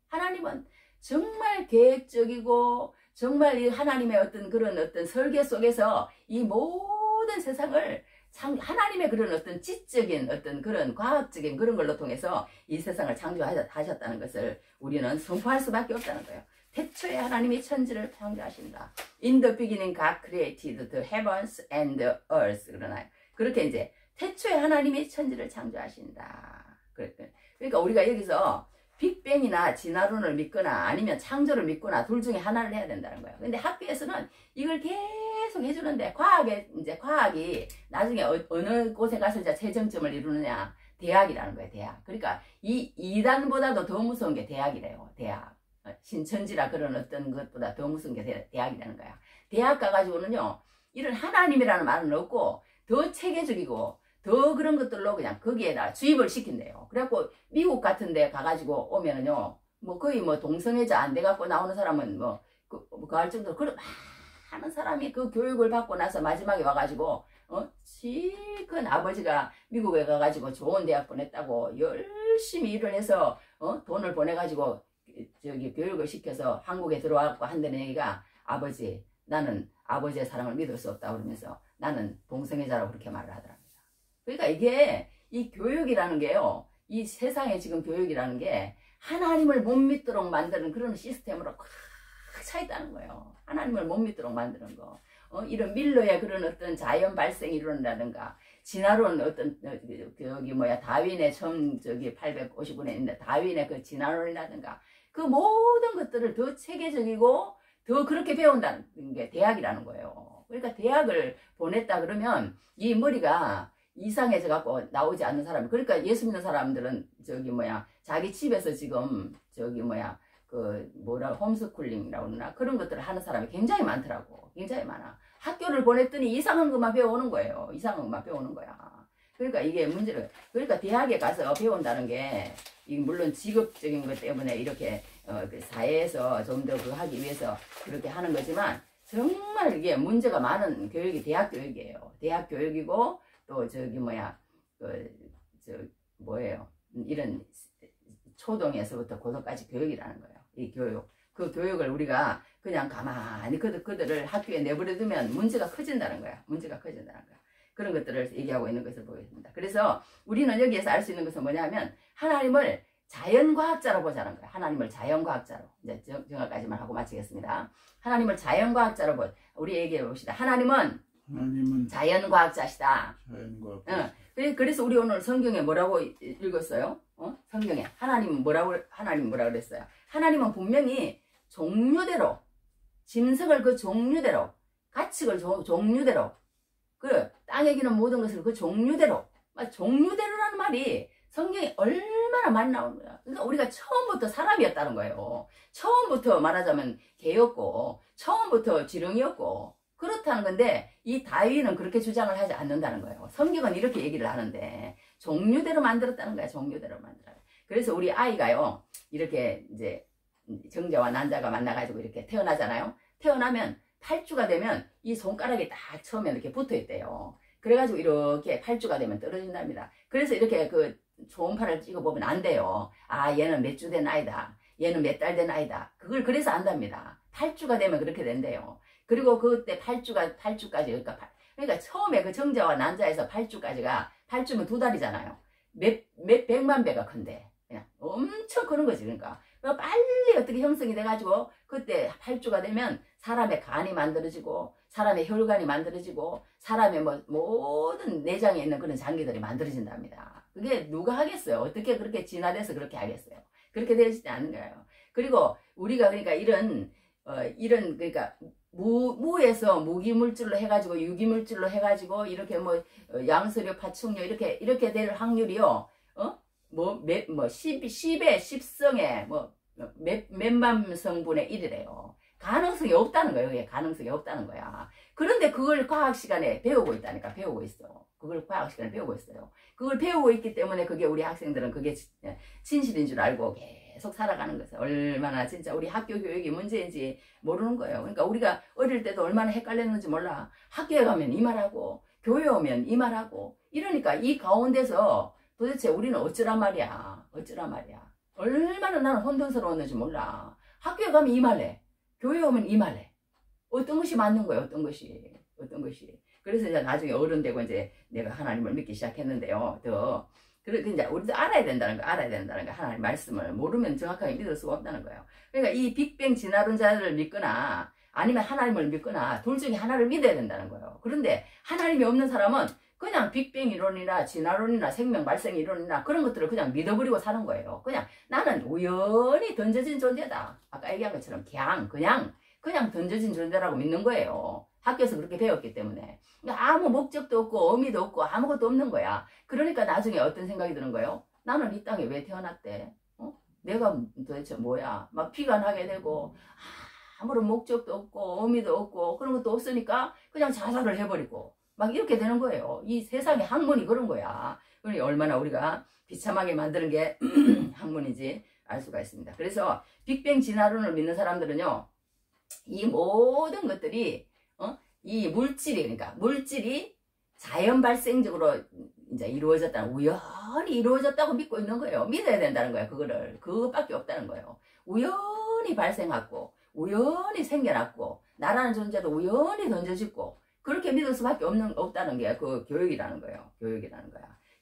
하나님은 정말 계획적이고 정말 이 하나님의 어떤 그런 어떤 설계 속에서 이 모든 세상을 하나님의 그런 어떤 지적인 어떤 그런 과학적인 그런 걸로 통해서 이 세상을 창조하셨다는 것을 우리는 선포할 수밖에 없다는 거예요. 태초에 하나님이 천지를 창조하신다. In the beginning God created the heavens and the earth. 그러나요. 그렇게 이제 태초에 하나님이 천지를 창조하신다. 그러니까 우리가 여기서 빅뱅이나 진화론을 믿거나 아니면 창조를 믿거나 둘 중에 하나를 해야 된다는 거예요. 근데 학교에서는 이걸 계속 해주는데 과학이 나중에 어느 곳에 가서 이제 최정점을 이루느냐. 대학이라는 거예요. 대학. 그러니까 이 이단보다도 더 무서운 게 대학이래요. 대학. 신천지라 그런 어떤 것보다 더 무서운 게 대학이라는 거야. 대학 가가지고는요, 이런 하나님이라는 말은 없고, 더 체계적이고, 더 그런 것들로 그냥 거기에다 주입을 시킨대요. 그래갖고, 미국 같은 데 가가지고 오면은요, 뭐 거의 뭐 동성애자 안 돼갖고 나오는 사람은 그 할 정도로, 그런 많은 사람이 그 교육을 받고 나서 마지막에 와가지고, 실컷 아버지가 미국에 가가지고 좋은 대학 보냈다고 열심히 일을 해서, 돈을 보내가지고, 교육을 시켜서 한국에 들어와갖고 한다는 얘기가 아버지 나는 아버지의 사랑을 믿을 수 없다 그러면서 나는 동성애자라고 그렇게 말을 하더랍니다. 그러니까 이게 이 교육이라는 게요. 이 세상에 지금 교육이라는 게 하나님을 못 믿도록 만드는 그런 시스템으로 꽉 차 있다는 거예요. 하나님을 못 믿도록 만드는 거. 이런 밀러의 그런 어떤 자연 발생이 일어난다든가 진화론 어떤 다윈의 1859년에 있는 다윈의 그 진화론이라든가 그 모든 것들을 더 체계적이고 더 그렇게 배운다는 게 대학이라는 거예요. 그러니까 대학을 보냈다 그러면 이 머리가 이상해져 갖고 나오지 않는 사람, 그러니까 예수 믿는 사람들은 자기 집에서 지금 홈스쿨링이라고 그러나 그런 것들을 하는 사람이 굉장히 많더라고. 굉장히 많아. 학교를 보냈더니 이상한 것만 배워오는 거예요. 이상한 것만 배우는 거야. 그러니까 이게 문제를, 그러니까 대학에 가서 배운다는 게, 물론 직업적인 것 때문에 이렇게, 그 사회에서 좀 더 하기 위해서 그렇게 하는 거지만, 정말 이게 문제가 많은 교육이 대학 교육이에요. 대학 교육이고, 또 이런 초동에서부터 고등까지 교육이라는 거예요. 이 교육. 그 교육을 우리가 그냥 가만히 그들을 학교에 내버려두면 문제가 커진다는 거야. 문제가 커진다는 거야. 그런 것들을 얘기하고 있는 것을 보겠습니다. 그래서 우리는 여기에서 알 수 있는 것은 뭐냐면 하나님을 자연과학자로 보자는 거야. 하나님을 자연과학자로. 이제 정확까지만 하고 마치겠습니다. 하나님을 자연과학자로 우리 얘기해 봅시다. 하나님은 자연과학자시다. 자연과학자. 그래서 우리 오늘 성경에 뭐라고 읽었어요? 성경에 하나님 뭐라 그랬어요? 하나님은 분명히 종류대로, 짐승을 그 종류대로, 가축을 종류대로, 그 땅에 기는 모든 것을 그 종류대로, 종류대로라는 말이 성경에 얼마나 많이 나오는 거야. 그러니까 우리가 처음부터 사람이었다는 거예요. 처음부터 말하자면 개였고, 처음부터 지렁이였고, 그렇다는 건데 이 다윗은 그렇게 주장을 하지 않는다는 거예요. 성경은 이렇게 얘기를 하는데 종류대로 만들었다는 거야. 종류대로 만들어. 그래서 우리 아이가요, 이렇게 이제 정자와 난자가 만나가지고 이렇게 태어나잖아요. 태어나면 8주가 되면 이 손가락이 딱 처음에 이렇게 붙어 있대요. 그래가지고 이렇게 8주가 되면 떨어진답니다. 그래서 이렇게 그 초음파를 찍어보면 안 돼요. 아, 얘는 몇 주 된 아이다. 얘는 몇 달 된 아이다. 그걸 그래서 안답니다. 8주가 되면 그렇게 된대요. 그리고 그때 8주까지, 그러니까 처음에 그 정자와 난자에서 8주까지가, 8주면 2달이잖아요. 몇 백만 배가 큰데. 그냥 엄청 크는 거지, 그러니까. 빨리 어떻게 형성이 돼가지고, 그때 8주가 되면 사람의 간이 만들어지고, 사람의 혈관이 만들어지고, 사람의 모든 내장에 있는 그런 장기들이 만들어진답니다. 그게 누가 하겠어요? 어떻게 그렇게 진화돼서 그렇게 하겠어요? 그렇게 되지 않는 거예요. 그리고 우리가 그러니까 그러니까 무에서 무기물질로 해가지고 유기물질로 해가지고 이렇게 양서류, 파충류 이렇게 될 확률이요. 10의 10성에 몇만 성분의 1이래요. 가능성이 없다는 거예요. 그게 가능성이 없다는 거야. 그런데 그걸 과학 시간에 배우고 있다니까. 배우고 있어. 그걸 과학 시간에 배우고 있어요. 그걸 배우고 있기 때문에 그게 우리 학생들은 그게 진실인 줄 알고 계속 살아가는 거죠. 얼마나 진짜 우리 학교 교육이 문제인지 모르는 거예요. 그러니까 우리가 어릴 때도 얼마나 헷갈렸는지 몰라. 학교에 가면 이 말하고 교회 오면 이 말하고 이러니까 이 가운데서 도대체 우리는 어쩌란 말이야. 어쩌란 말이야. 얼마나 나는 혼돈스러웠는지 몰라. 학교에 가면 이 말해. 교회 오면 이 말해. 어떤 것이 맞는 거예요. 어떤 것이. 그래서 이제 나중에 어른 되고 이제 내가 하나님을 믿기 시작했는데요. 그래서 이제 우리도 알아야 된다는 거, 하나님 말씀을 모르면 정확하게 믿을 수가 없다는 거예요. 그러니까 이 빅뱅 진화론자를 믿거나 아니면 하나님을 믿거나 둘 중에 하나를 믿어야 된다는 거예요. 그런데 하나님이 없는 사람은 그냥 빅뱅 이론이나 진화론이나 생명 발생 이론이나 그런 것들을 그냥 믿어버리고 사는 거예요. 그냥 나는 우연히 던져진 존재다. 아까 얘기한 것처럼 그냥 던져진 존재라고 믿는 거예요. 학교에서 그렇게 배웠기 때문에. 그러니까 아무 목적도 없고 의미도 없고 아무것도 없는 거야. 그러니까 나중에 어떤 생각이 드는 거예요? 나는 이 땅에 왜 태어났대? 내가 도대체 뭐야? 막 피가 나게 되고 아무런 목적도 없고 의미도 없고 그런 것도 없으니까 그냥 자살을 해버리고 막 이렇게 되는 거예요. 이 세상의 학문이 그런 거야. 그러니 얼마나 우리가 비참하게 만드는 게 학문인지 알 수가 있습니다. 그래서 빅뱅 진화론을 믿는 사람들은요, 이 모든 것들이 이 물질이 자연 발생적으로 이제 이루어졌다는, 우연히 이루어졌다고 믿고 있는 거예요. 믿어야 된다는 거예요. 그것밖에 없다는 거예요. 우연히 발생하고 우연히 생겨났고 나라는 존재도 우연히 던져지고 그렇게 믿을 수밖에 없다는 게 그 교육이라는 거예요.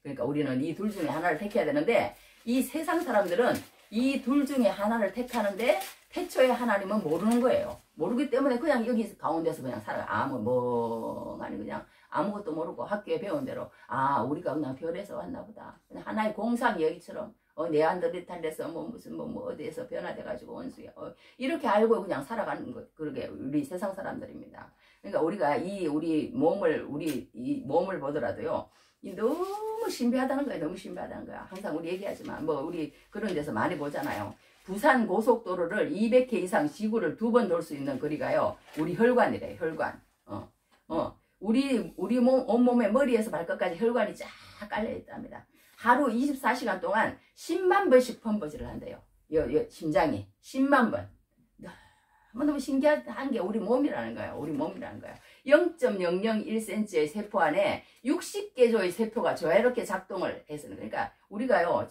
그러니까 우리는 이 둘 중에 하나를 택해야 되는데 이 세상 사람들은 이 둘 중에 하나를 택하는데 태초에 하나님은 모르는 거예요. 모르기 때문에 그냥 여기 가운데서 그냥 살아가. 멍하니 그냥 아무것도 모르고 학교에 배운 대로 우리가 그냥 별에서 왔나 보다. 그냥 하나의 공상 여기처럼 네안데르탈에서 무슨 어디에서 변화돼가지고 원수야. 이렇게 알고 그냥 살아가는 것. 그러게 우리 세상 사람들입니다. 그러니까 우리가 이 몸을 보더라도요. 너무 신비하다는 거예요. 너무 신비하다는 거야. 항상 우리 얘기하지만 우리 그런 데서 많이 보잖아요. 부산 고속도로를 200회 이상 지구를 2번 돌 수 있는 거리가요. 우리 혈관이래요. 혈관. 우리 온몸의 머리에서 발끝까지 혈관이 쫙 깔려 있답니다. 하루 24시간 동안 10만 번씩 펌버질을 한대요. 심장이 10만 번. 너무 신기한 게 우리 몸이라는 거예요. 0.001cm의 세포 안에 60개조의 세포가 조화롭게 작동을 해서는, 그러니까 우리가요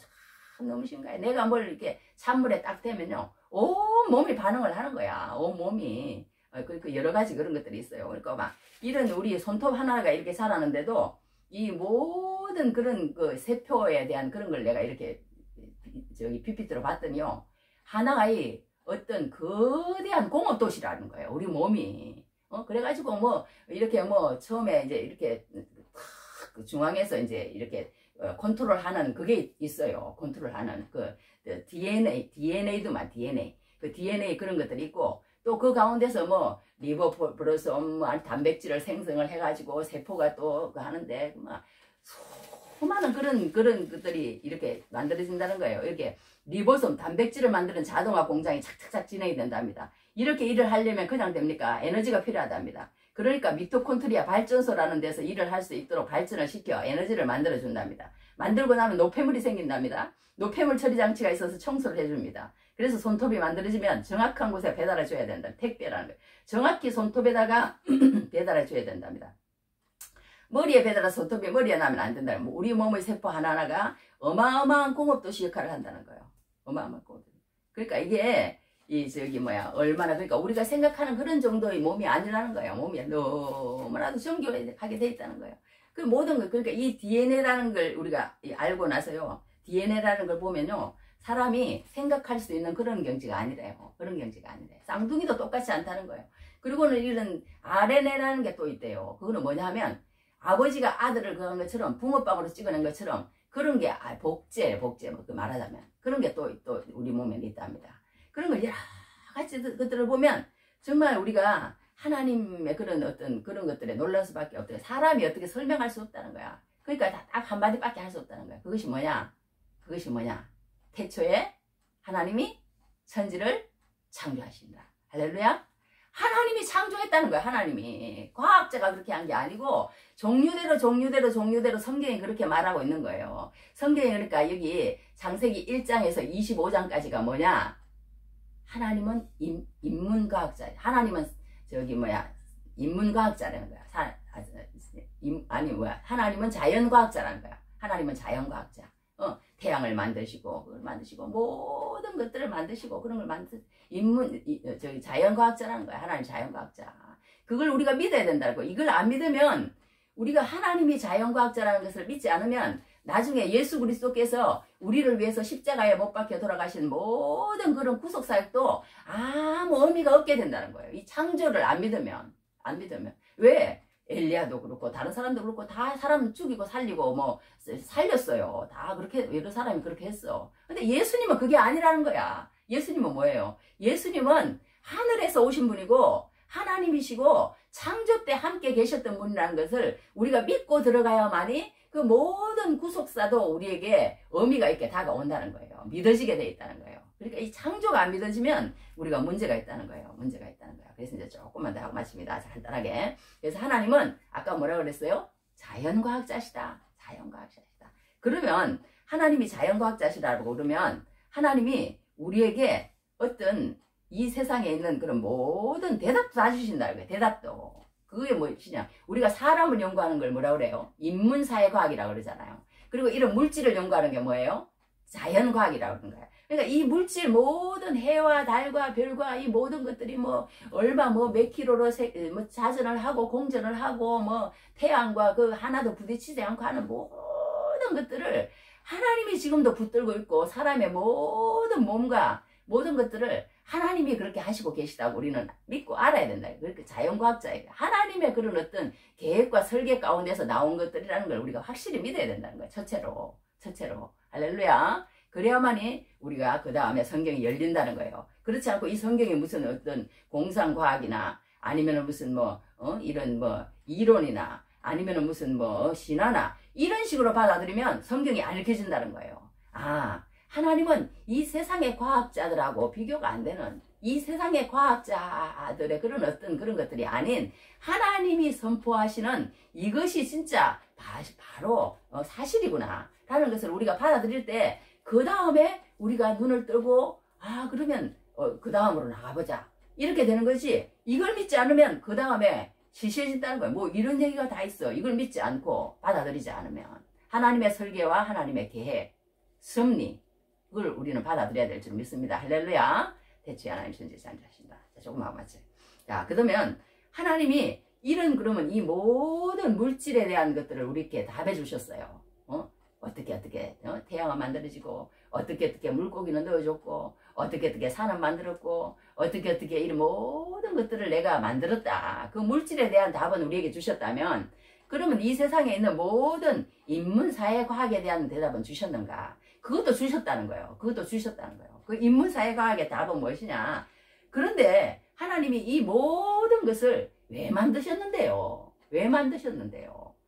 참 너무 신기해. 내가 뭘 이렇게 찬물에 딱 대면요 온 몸이 반응을 하는 거야. 온 몸이. 그 여러 가지 그런 것들이 있어요. 그러니까 막 이런 우리 손톱 하나가 이렇게 자라는데도 이 모든 그런 그 세포에 대한 그런 걸 내가 이렇게 PPT로 봤더니요, 하나의 어떤 거대한 공업도시라는 거예요. 우리 몸이. 그래가지고 이렇게 처음에 이제 이렇게 그 중앙에서 이제 이렇게 컨트롤하는 그게 있어요. 컨트롤하는 DNA도 DNA. 그 DNA 그런 것들이 있고, 또 그 가운데서 리보플러스옴 단백질을 생성을 해가지고 세포가 또 하는데 수많은 그런 것들이 이렇게 만들어진다는 거예요. 이렇게 리보솜 단백질을 만드는 자동화 공장이 착착착 진행이 된답니다. 이렇게 일을 하려면 그냥 됩니까? 에너지가 필요하답니다. 그러니까 미토콘트리아 발전소라는 데서 일을 할 수 있도록 발전을 시켜 에너지를 만들어 준답니다. 만들고 나면 노폐물이 생긴답니다. 노폐물 처리 장치가 있어서 청소를 해줍니다. 그래서 손톱이 만들어지면 정확한 곳에 배달해 줘야 된다. 택배라는 거예요. 정확히 손톱에다가 배달해 줘야 된답니다. 머리에 배달해서 손톱이 머리에 나면 안 된다. 우리 몸의 세포 하나하나가 어마어마한 공업도시 역할을 한다는 거예요. 어마어마한 공업도시. 그러니까 이게 얼마나, 그러니까 우리가 생각하는 그런 정도의 몸이 아니라는 거예요. 몸이 너무나도 정교하게 돼 있다는 거예요. 그 모든 걸, 그러니까 이 DNA라는 걸 우리가 알고 나서요, DNA라는 걸 보면요, 사람이 생각할 수 있는 그런 경지가 아니래요. 그런 경지가 아니래요. 쌍둥이도 똑같지 않다는 거예요. 그리고는 이런 RNA라는 게 또 있대요. 그거는 뭐냐 하면, 아버지가 아들을 그런 것처럼 붕어빵으로 찍어낸 것처럼 그런 게 복제 그 말하자면 그런 게 또 우리 몸에 있답니다. 그런 걸 여러 가지 것들을 보면 정말 우리가 하나님의 그런 어떤 그런 것들에 놀랄 수밖에 없대요. 사람이 어떻게 설명할 수 없다는 거야. 그러니까 딱 한마디밖에 할 수 없다는 거야. 그것이 뭐냐? 태초에 하나님이 천지를 창조하신다. 할렐루야. 하나님이 창조했다는 거야. 하나님이. 과학자가 그렇게 한 게 아니고 종류대로 성경이 그렇게 말하고 있는 거예요. 성경이 그러니까 여기 창세기 1장에서 25장까지가 뭐냐? 하나님은 인문과학자. 하나님은 인문과학자라는 거야. 하나님은 자연과학자라는 거야. 하나님은 자연과학자. 태양을 만드시고 그걸 만드시고 모든 것들을 만드시고 그런 걸 자연과학자라는 거야. 하나님 자연과학자. 그걸 우리가 믿어야 된다고. 이걸 안 믿으면 우리가 하나님이 자연과학자라는 것을 믿지 않으면 나중에 예수 그리스도께서 우리를 위해서 십자가에 못 박혀 돌아가신 모든 그런 구속사역도 아무 의미가 없게 된다는 거예요. 이 창조를 안 믿으면. 왜? 엘리야도 그렇고 다른 사람도 그렇고 다 사람 죽이고 살리고 뭐 살렸어요. 다 그렇게 여러 사람이 그렇게 했어. 근데 예수님은 그게 아니라는 거야. 예수님은 뭐예요? 예수님은 하늘에서 오신 분이고 하나님이시고 창조 때 함께 계셨던 분이라는 것을 우리가 믿고 들어가야만이 그 모든 구속사도 우리에게 의미가 있게 다가온다는 거예요. 믿어지게 돼 있다는 거예요. 그러니까 이 창조가 안 믿어지면 우리가 문제가 있다는 거예요. 문제가 있다는 거예요. 그래서 이제 조금만 더 하고 마칩니다. 간단하게. 그래서 하나님은 아까 뭐라 그랬어요? 자연과학자시다. 자연과학자시다. 그러면 하나님이 자연과학자시다고 그러면 하나님이 우리에게 어떤 이 세상에 있는 그런 모든 대답도 다 주신다. 대답도. 그게 무엇이냐? 우리가 사람을 연구하는 걸 뭐라 그래요? 인문사회과학이라고 그러잖아요. 그리고 이런 물질을 연구하는 게 뭐예요? 자연과학이라고 그러는 거예요. 그러니까 이 물질 모든 해와 달과 별과 이 모든 것들이 뭐 얼마 뭐 몇 킬로로 뭐 자전을 하고 공전을 하고 뭐 태양과 그 하나도 부딪히지 않고 하는 모든 것들을 하나님이 지금도 붙들고 있고 사람의 모든 몸과 모든 것들을 하나님이 그렇게 하시고 계시다고 우리는 믿고 알아야 된다. 그렇게 자연과학자예요. 하나님의 그런 어떤 계획과 설계 가운데서 나온 것들이라는 걸 우리가 확실히 믿어야 된다는 거예요. 첫째로. 할렐루야. 그래야만이 우리가 그 다음에 성경이 열린다는 거예요. 그렇지 않고 이 성경이 무슨 어떤 공상과학이나 아니면은 무슨 이런 이론이나 아니면은 무슨 신화나 이런 식으로 받아들이면 성경이 안 읽혀진다는 거예요. 하나님은 이 세상의 과학자들하고 비교가 안 되는 이 세상의 과학자들의 그런 어떤 그런 것들이 아닌 하나님이 선포하시는 이것이 진짜 바로 사실이구나 라는 것을 우리가 받아들일 때 그 다음에 우리가 눈을 뜨고 그러면 그 다음으로 나가보자 이렇게 되는 거지. 이걸 믿지 않으면 그 다음에 시시해진다는 거예요. 뭐 이런 얘기가 다 있어. 이걸 믿지 않고 받아들이지 않으면 하나님의 설계와 하나님의 계획, 섭리 그걸 우리는 받아들여야 될 줄 믿습니다. 할렐루야. 대체 하나님 존재자하신다. 자, 조금 하고 맞지. 자, 그러면 하나님이 그러면 이 모든 물질에 대한 것들을 우리께 답해 주셨어요. 어떻게 태양은 만들어지고 어떻게 물고기는 넣어줬고 어떻게 산은 만들었고 어떻게 이런 모든 것들을 내가 만들었다. 그 물질에 대한 답은 우리에게 주셨다면 그러면 이 세상에 있는 모든 인문사회과학에 대한 대답은 주셨는가? 그것도 주셨다는 거예요. 그 인문사회과학의 답은 무엇이냐? 그런데 하나님이 이 모든 것을 왜 만드셨는데요?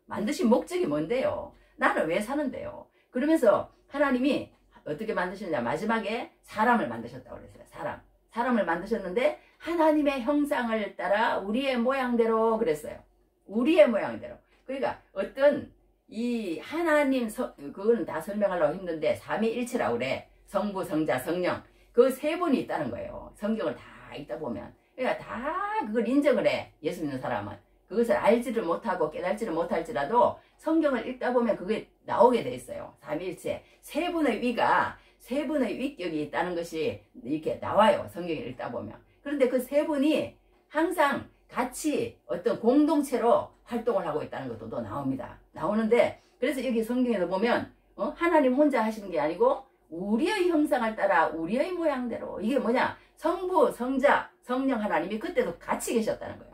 만드신 목적이 뭔데요? 나는 왜 사는데요? 그러면서 하나님이 어떻게 만드셨냐? 마지막에 사람을 만드셨다고 그랬어요. 사람을 만드셨는데 하나님의 형상을 따라 우리의 모양대로 그랬어요. 우리의 모양대로. 그러니까 어떤 이 하나님 그거는 다 설명하려고 힘든데 삼위일체라고 그래. 성부, 성자, 성령 그 세 분이 있다는 거예요. 성경을 다 읽다 보면. 그러니까 다 그걸 인정을 해. 예수 믿는 사람은. 그것을 알지를 못하고 깨달지를 못할지라도 성경을 읽다 보면 그게 나오게 돼 있어요. 삼위일체. 세 분의 위격이 있다는 것이 이렇게 나와요. 성경을 읽다 보면. 그런데 그 세 분이 항상 같이 어떤 공동체로 활동을 하고 있다는 것도 또 나옵니다. 나오는데 그래서 여기 성경에서 보면 하나님 혼자 하시는 게 아니고 우리의 형상을 따라 우리의 모양대로 이게 뭐냐? 성부, 성자, 성령 하나님이 그때도 같이 계셨다는 거예요.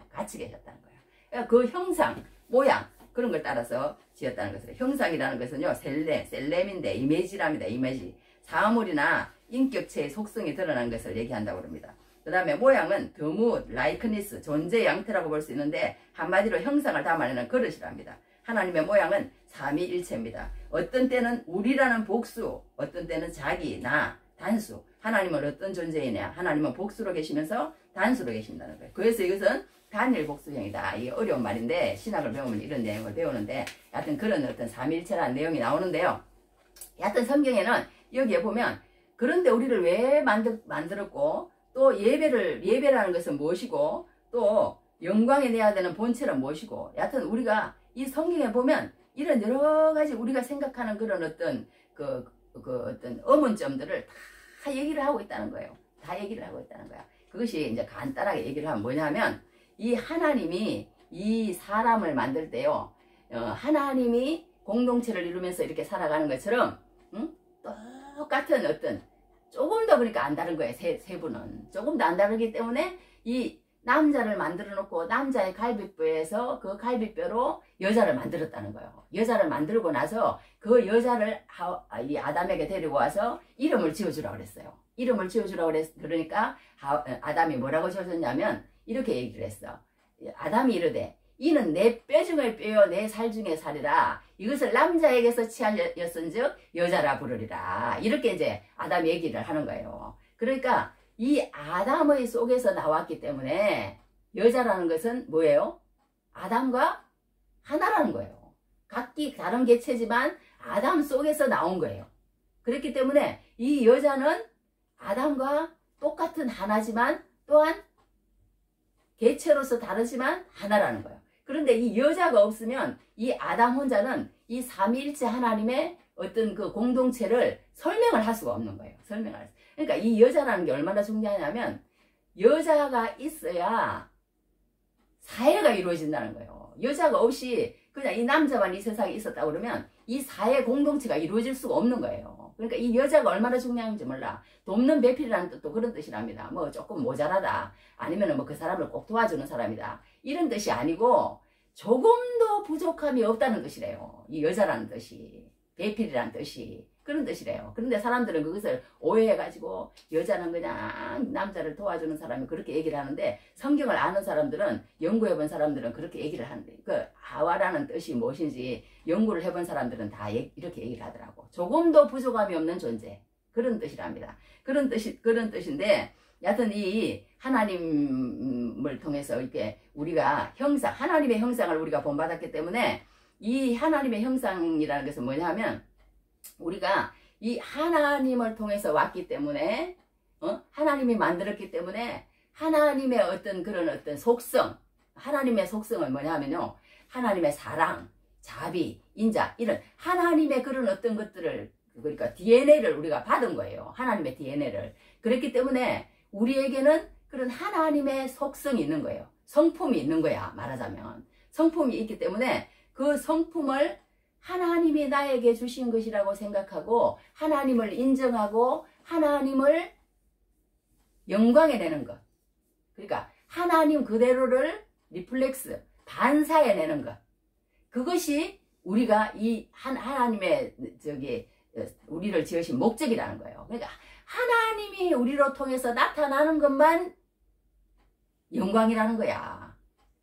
그러니까 그 형상, 모양 그런 걸 따라서 지었다는 것을 형상이라는 것은요. 셀렘인데 이미지랍니다. 이미지. 사물이나 인격체의 속성이 드러난 것을 얘기한다고 합니다. 그 다음에 모양은 드무, 라이크니스, 존재 양태라고 볼 수 있는데 한마디로 형상을 담아내는 그릇이랍니다. 하나님의 모양은 삼위일체입니다. 어떤 때는 우리라는 복수, 어떤 때는 자기, 나, 단수. 하나님은 어떤 존재이냐? 하나님은 복수로 계시면서 단수로 계신다는 거예요. 그래서 이것은 단일 복수형이다. 이게 어려운 말인데 신학을 배우면 이런 내용을 배우는데 여하튼 그런 어떤 삼위일체라는 내용이 나오는데요. 여하튼 성경에는 여기에 보면 그런데 우리를 왜 만들었고 또 예배라는 것은 무엇이고 또 영광에 내야 되는 본체는 무엇이고 여하튼 우리가 이 성경에 보면 이런 여러 가지 우리가 생각하는 그런 어떤 어떤 의문점들을 다 얘기를 하고 있다는 거예요. 그것이 이제 간단하게 얘기를 하면 뭐냐면 이 하나님이 이 사람을 만들 때요. 하나님이 공동체를 이루면서 이렇게 살아가는 것처럼 응? 똑같은 어떤 조금 더 그러니까 안 다른 거예요. 세 분은 조금 더 안 다르기 때문에 이 남자를 만들어 놓고 남자의 갈비뼈에서 그 갈비뼈로 여자를 만들었다는 거예요. 여자를 만들고 나서 그 여자를 이 아담에게 데리고 와서 이름을 지어주라고 그랬어요. 이름을 지어주라고 그러니까 아담이 뭐라고 지어줬냐면 이렇게 얘기를 했어. 아담이 이르되 이는 내 뼈 중의 뼈요 내 살 중의 살이라 이것을 남자에게서 취하였은즉 여자라 부르리라. 이렇게 이제 아담이 얘기를 하는 거예요. 그러니까 이 아담의 속에서 나왔기 때문에 여자라는 것은 뭐예요? 아담과 하나라는 거예요. 각기 다른 개체지만 아담 속에서 나온 거예요. 그렇기 때문에 이 여자는 아담과 똑같은 하나지만 또한 개체로서 다르지만 하나라는 거예요. 그런데 이 여자가 없으면 이 아담 혼자는 이 삼위일체 하나님의 어떤 그 공동체를 설명을 할 수가 없는 거예요. 설명을 할 수. 그러니까 이 여자라는 게 얼마나 중요하냐면 여자가 있어야 사회가 이루어진다는 거예요. 여자가 없이 그냥 이 남자만 이 세상에 있었다 그러면 이 사회 공동체가 이루어질 수가 없는 거예요. 그러니까 이 여자가 얼마나 중요한지 몰라. 돕는 배필이라는 뜻도 그런 뜻이랍니다. 뭐 조금 모자라다. 아니면 뭐 그 사람을 꼭 도와주는 사람이다. 이런 뜻이 아니고 조금도 부족함이 없다는 뜻이래요. 이 여자라는 뜻이. 배필이라는 뜻이. 그런 뜻이래요. 그런데 사람들은 그것을 오해해가지고 여자는 그냥 남자를 도와주는 사람이 그렇게 얘기를 하는데 성경을 아는 사람들은 연구해본 사람들은 그렇게 얘기를 하는데 그 하와라는 뜻이 무엇인지 연구를 해본 사람들은 다 이렇게 얘기를 하더라고. 조금도 부족함이 없는 존재. 그런 뜻이랍니다. 그런 뜻인데 여하튼 이 하나님을 통해서 이렇게 우리가 하나님의 형상을 우리가 본받았기 때문에 이 하나님의 형상이라는 것은 뭐냐면 우리가 이 하나님을 통해서 왔기 때문에 하나님이 만들었기 때문에 하나님의 어떤 그런 어떤 속성 하나님의 속성은 뭐냐면요 하나님의 사랑, 자비, 인자 이런 하나님의 그런 어떤 것들을 그러니까 DNA를 우리가 받은 거예요. 하나님의 DNA를. 그렇기 때문에 우리에게는 그런 하나님의 속성이 있는 거예요. 성품이 있는 거야. 말하자면 성품이 있기 때문에 그 성품을 하나님이 나에게 주신 것이라고 생각하고 하나님을 인정하고 하나님을 영광에 내는 것. 그러니까 하나님 그대로를 리플렉스, 반사해내는 것. 그것이 우리가 이 하나님의 우리를 지으신 목적이라는 거예요. 그러니까 하나님이 우리로 통해서 나타나는 것만 영광이라는 거야.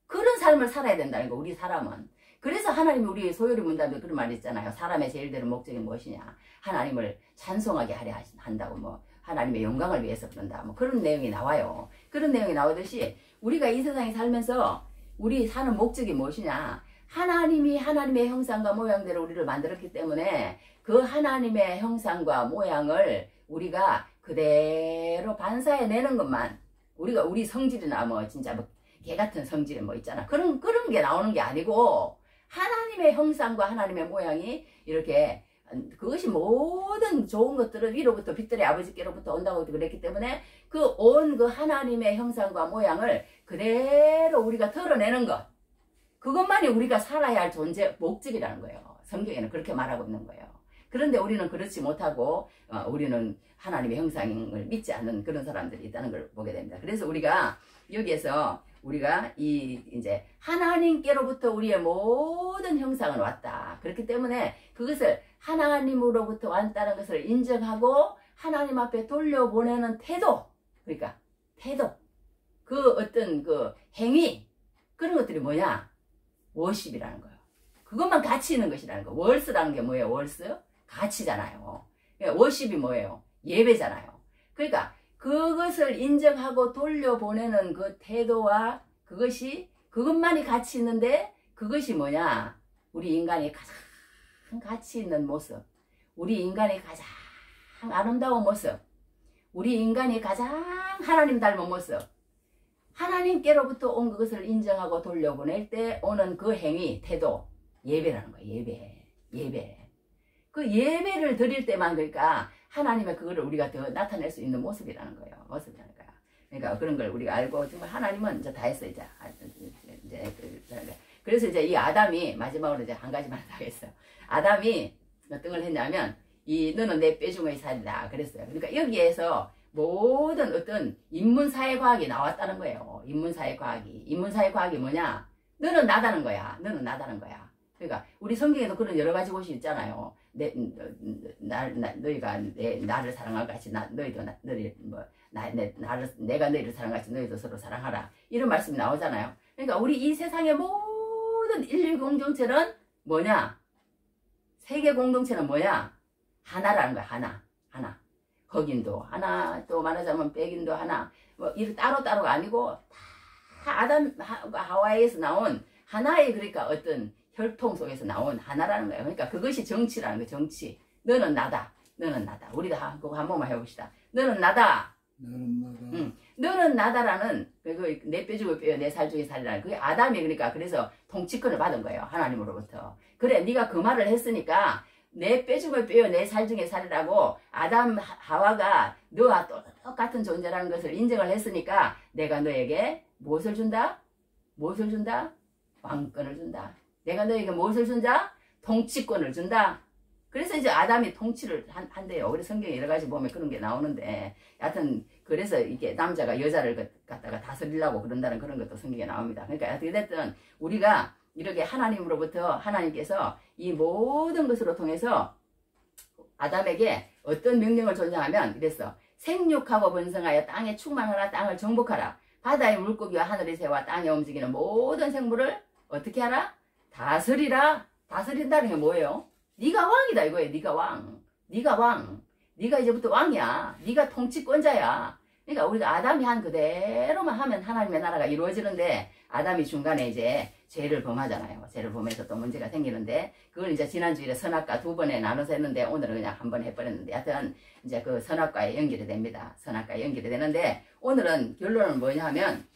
그런 삶을 살아야 된다는 거, 우리 사람은. 그래서 하나님이 우리 소요리 문답에 그런 말이 있잖아요. 사람의 제일 되는 목적이 무엇이냐. 하나님을 찬송하게 하려 한다고 뭐 하나님의 영광을 위해서 그런다. 뭐 그런 내용이 나와요. 그런 내용이 나오듯이 우리가 이 세상에 살면서 우리 사는 목적이 무엇이냐. 하나님이 하나님의 형상과 모양대로 우리를 만들었기 때문에 그 하나님의 형상과 모양을 우리가 그대로 반사해내는 것만 우리 성질이나 뭐 진짜 뭐 개같은 성질 뭐 있잖아. 그런 게 나오는 게 아니고 하나님의 형상과 하나님의 모양이 이렇게 그것이 모든 좋은 것들은 위로부터 빛들의 아버지께로부터 온다고 그랬기 때문에 그 온 그 하나님의 형상과 모양을 그대로 우리가 드러내는 것 그것만이 우리가 살아야 할 존재 목적이라는 거예요. 성경에는 그렇게 말하고 있는 거예요. 그런데 우리는 그렇지 못하고 우리는 하나님의 형상을 믿지 않는 그런 사람들이 있다는 걸 보게 됩니다. 그래서 우리가 여기에서 우리가 이제 하나님께로부터 우리의 모든 형상은 왔다. 그렇기 때문에 그것을 하나님으로부터 왔다는 것을 인정하고 하나님 앞에 돌려보내는 태도, 그러니까 태도, 그 어떤 그 행위 그런 것들이 뭐냐? 워십이라는 거예요. 그것만 가치 있는 것이라는 거. 월스라는 게 뭐예요? 월스? 가치잖아요. 워십이 뭐예요? 예배잖아요. 그러니까 그것을 인정하고 돌려보내는 그 태도와 그것만이 가치 있는데 그것이 뭐냐? 우리 인간이 가장 가치 있는 모습, 우리 인간이 가장 아름다운 모습, 우리 인간이 가장 하나님 닮은 모습, 하나님께로부터 온 그것을 인정하고 돌려보낼 때 오는 그 행위, 태도, 예배라는 거예요. 예배. 그 예배를 드릴 때만 그러니까 하나님의 그거를 우리가 더 나타낼 수 있는 모습이라는 거예요. 그러니까 그런 걸 우리가 알고 정말 하나님은 이제 다 했어 이제 그래서 이제 이 아담이 마지막으로 이제 한 가지만 하겠어요. 아담이 어떤 걸 했냐면 너는 내 뼈중의 살이다 그랬어요. 그러니까 여기에서 모든 어떤 인문사회과학이 나왔다는 거예요. 인문사회과학이 뭐냐? 너는 나다는 거야. 너는 나다는 거야. 그러니까 우리 성경에도 그런 여러 가지 곳이 있잖아요. 너희가 나를 사랑할 같이 너희도 내가 너희를 사랑같이 너희도 서로 사랑하라. 이런 말씀이 나오잖아요. 그러니까 우리 이 세상의 모든 인류 공동체는 뭐냐? 세계 공동체는 뭐냐? 하나라는 거야. 하나. 흑인도 하나, 또 말하자면 백인도 하나, 뭐 이런 따로따로가 아니고 다 아담 하와이에서 나온 하나의, 그러니까 어떤 혈통 속에서 나온 하나라는 거예요. 그러니까 그것이 정치라는 거예요. 정치. 너는 나다. 우리 다 그거 한 번만 해봅시다. 너는 나다. 너는 나다라는 내 뼈 중에 뼈, 내 살 중에 살이라는 그게 아담이, 그러니까 그래서 통치권을 받은 거예요. 하나님으로부터. 그래, 네가 그 말을 했으니까 내 뼈 중에 뼈, 내 살 중에 살이라고 아담 하와가 너와 똑같은 존재라는 것을 인정을 했으니까 내가 너에게 무엇을 준다? 왕권을 준다. 내가 너에게 무엇을 준다? 통치권을 준다. 그래서 이제 아담이 통치를 한대요. 우리 성경에 여러 가지 보면 그런 게 나오는데, 여하튼 그래서 이게 남자가 여자를 갖다가 다스리려고 그런다는 그런 것도 성경에 나옵니다. 그러니까 어떻게 됐든 우리가 이렇게 하나님으로부터 하나님께서 이 모든 것으로 통해서 아담에게 어떤 명령을 존장하면 이랬어. 생육하고 번성하여 땅에 충만하라. 땅을 정복하라. 바다의 물고기와 하늘의 새와 땅에 움직이는 모든 생물을 어떻게 하라? 다스리라. 다스린다는 게 뭐예요? 네가 왕이다 이거예요. 네가 왕. 네가 이제부터 왕이야. 네가 통치권자야. 그러니까 우리가 아담이 한 그대로만 하면 하나님의 나라가 이루어지는데, 아담이 중간에 이제 죄를 범하잖아요. 죄를 범해서 또 문제가 생기는데, 그걸 이제 지난주에 선악과 두 번에 나눠서 했는데 오늘은 그냥 한 번 해버렸는데, 하여튼 이제 그 선악과에 연결이 됩니다. 선악과에 연결이 되는데, 오늘은 결론은 뭐냐 하면,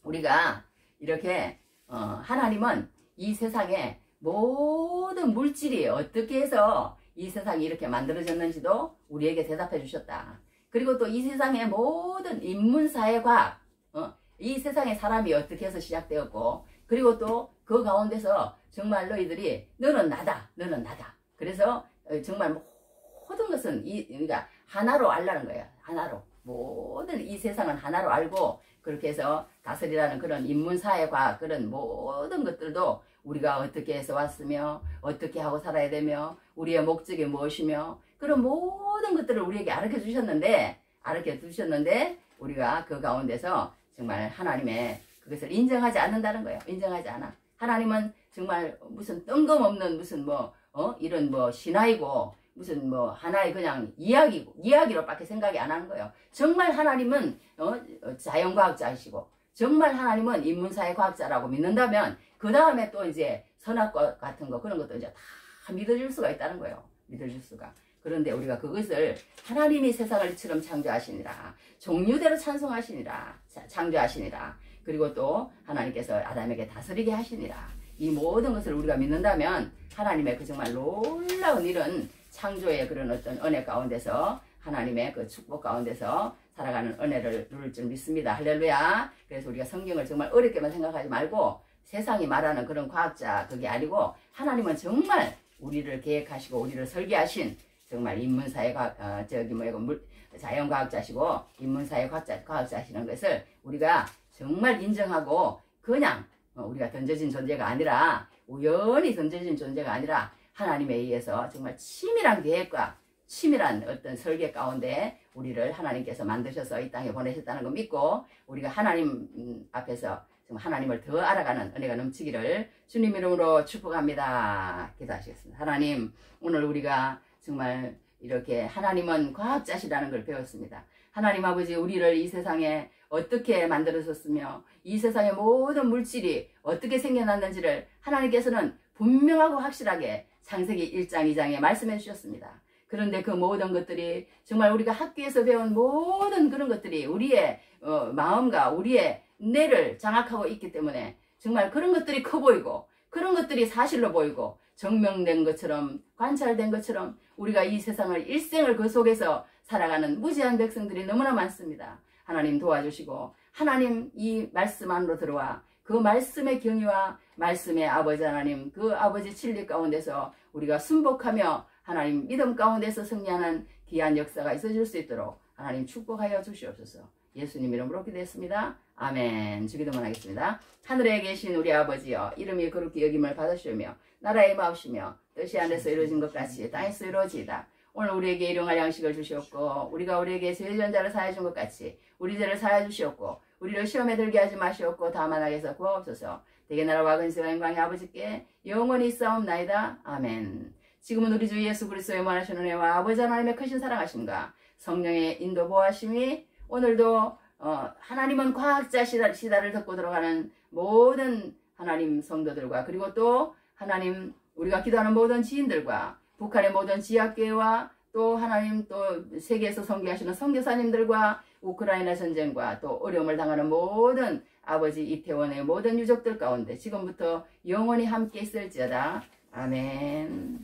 우리가 이렇게 하나님은 이 세상에 모든 물질이 어떻게 해서 이 세상이 이렇게 만들어졌는지도 우리에게 대답해 주셨다. 그리고 또 이 세상의 모든 인문사회과학, 이 세상의 사람이 어떻게 해서 시작되었고, 그리고 또 그 가운데서 정말 너는 나다. 그래서 정말 모든 것은 그러니까 하나로 알라는 거예요. 하나로. 모든 이 세상은 하나로 알고, 그렇게 해서 다스리라는 그런 인문사회과학, 그런 모든 것들도 우리가 어떻게 해서 왔으며, 어떻게 하고 살아야 되며, 우리의 목적이 무엇이며, 그런 모든 것들을 우리에게 가르쳐 주셨는데, 우리가 그 가운데서 정말 하나님의 그것을 인정하지 않는다는 거예요. 인정하지 않아. 하나님은 정말 무슨 뜬금없는 무슨 이런 신화이고, 무슨 하나의 그냥 이야기로밖에 생각이 안 하는 거예요. 정말 하나님은 자연과학자이시고, 정말 하나님은 인문사회과학자라고 믿는다면, 그 다음에 또 이제 선악과 같은 거, 그런 것도 이제 다 믿어줄 수가 있다는 거예요. 믿어줄 수가. 그런데 우리가 그것을 하나님이 세상을 이처럼 창조하시니라, 종류대로 창조하시니라, 그리고 또 하나님께서 아담에게 다스리게 하시니라, 이 모든 것을 우리가 믿는다면 하나님의 그 정말 놀라운 일은 창조의 그런 어떤 은혜 가운데서, 하나님의 그 축복 가운데서 살아가는 은혜를 누릴 줄 믿습니다. 할렐루야. 그래서 우리가 성경을 정말 어렵게만 생각하지 말고, 세상이 말하는 그런 과학자 그게 아니고, 하나님은 정말 우리를 계획하시고 우리를 설계하신 정말 인문사회과학, 자연과학자시고 인문사회과학자시는 것을 우리가 정말 인정하고, 그냥 우리가 던져진 존재가 아니라, 우연히 던져진 존재가 아니라, 하나님에 의해서 정말 치밀한 계획과 치밀한 어떤 설계 가운데 우리를 하나님께서 만드셔서 이 땅에 보내셨다는 거 믿고, 우리가 하나님 앞에서 정말 하나님을 더 알아가는 은혜가 넘치기를 주님 이름으로 축복합니다. 기도하시겠습니다. 하나님, 오늘 우리가 정말 이렇게 하나님은 과학자시라는 걸 배웠습니다. 하나님 아버지, 우리를 이 세상에 어떻게 만들어졌으며, 이 세상의 모든 물질이 어떻게 생겨났는지를 하나님께서는 분명하고 확실하게 창세기 1장 2장에 말씀해 주셨습니다. 그런데 그 모든 것들이, 정말 우리가 학교에서 배운 모든 그런 것들이 우리의 마음과 우리의 뇌를 장악하고 있기 때문에, 정말 그런 것들이 커 보이고, 그런 것들이 사실로 보이고, 증명된 것처럼, 관찰된 것처럼 우리가 이 세상을 일생을 그 속에서 살아가는 무지한 백성들이 너무나 많습니다. 하나님 도와주시고, 하나님 이 말씀 안으로 들어와 그 말씀의 경위와 말씀의 아버지 하나님, 그 아버지 진리 가운데서 우리가 순복하며 하나님 믿음 가운데서 승리하는 귀한 역사가 있어질 수 있도록 하나님 축복하여 주시옵소서. 예수님 이름으로 기도했습니다. 아멘. 주기도만 하겠습니다. 하늘에 계신 우리 아버지여, 이름이 거룩히 여김을 받으시며 나라의 마옵시며 뜻이 하늘에서 이루어진 것 같이 땅에서 이루어지이다. 오늘 우리에게 일용할 양식을 주시옵고 우리가 우리에게 죄지은 자를 사하여 준 것 같이 우리 죄를 사하여 주시옵고 우리를 시험에 들게 하지 마시옵고 다만 악에서 구하옵소서. 대개 나라와 근세와 영광이 아버지께 영원히 있사옵나이다. 아멘. 지금은 우리 주 예수 그리스도의 무한하신 은혜와 아버지 하나님의 크신 사랑하심과 성령의 인도 보호하심이 오늘도 하나님은 과학자시다를 듣고 들어가는 모든 하나님 성도들과 그리고 또 하나님 우리가 기도하는 모든 지인들과 북한의 모든 지하교회와 또 하나님 또 세계에서 선교하시는 선교사님들과 우크라이나 전쟁과 또 어려움을 당하는 모든 아버지 이태원의 모든 유족들 가운데 지금부터 영원히 함께 있을지어다. 아멘.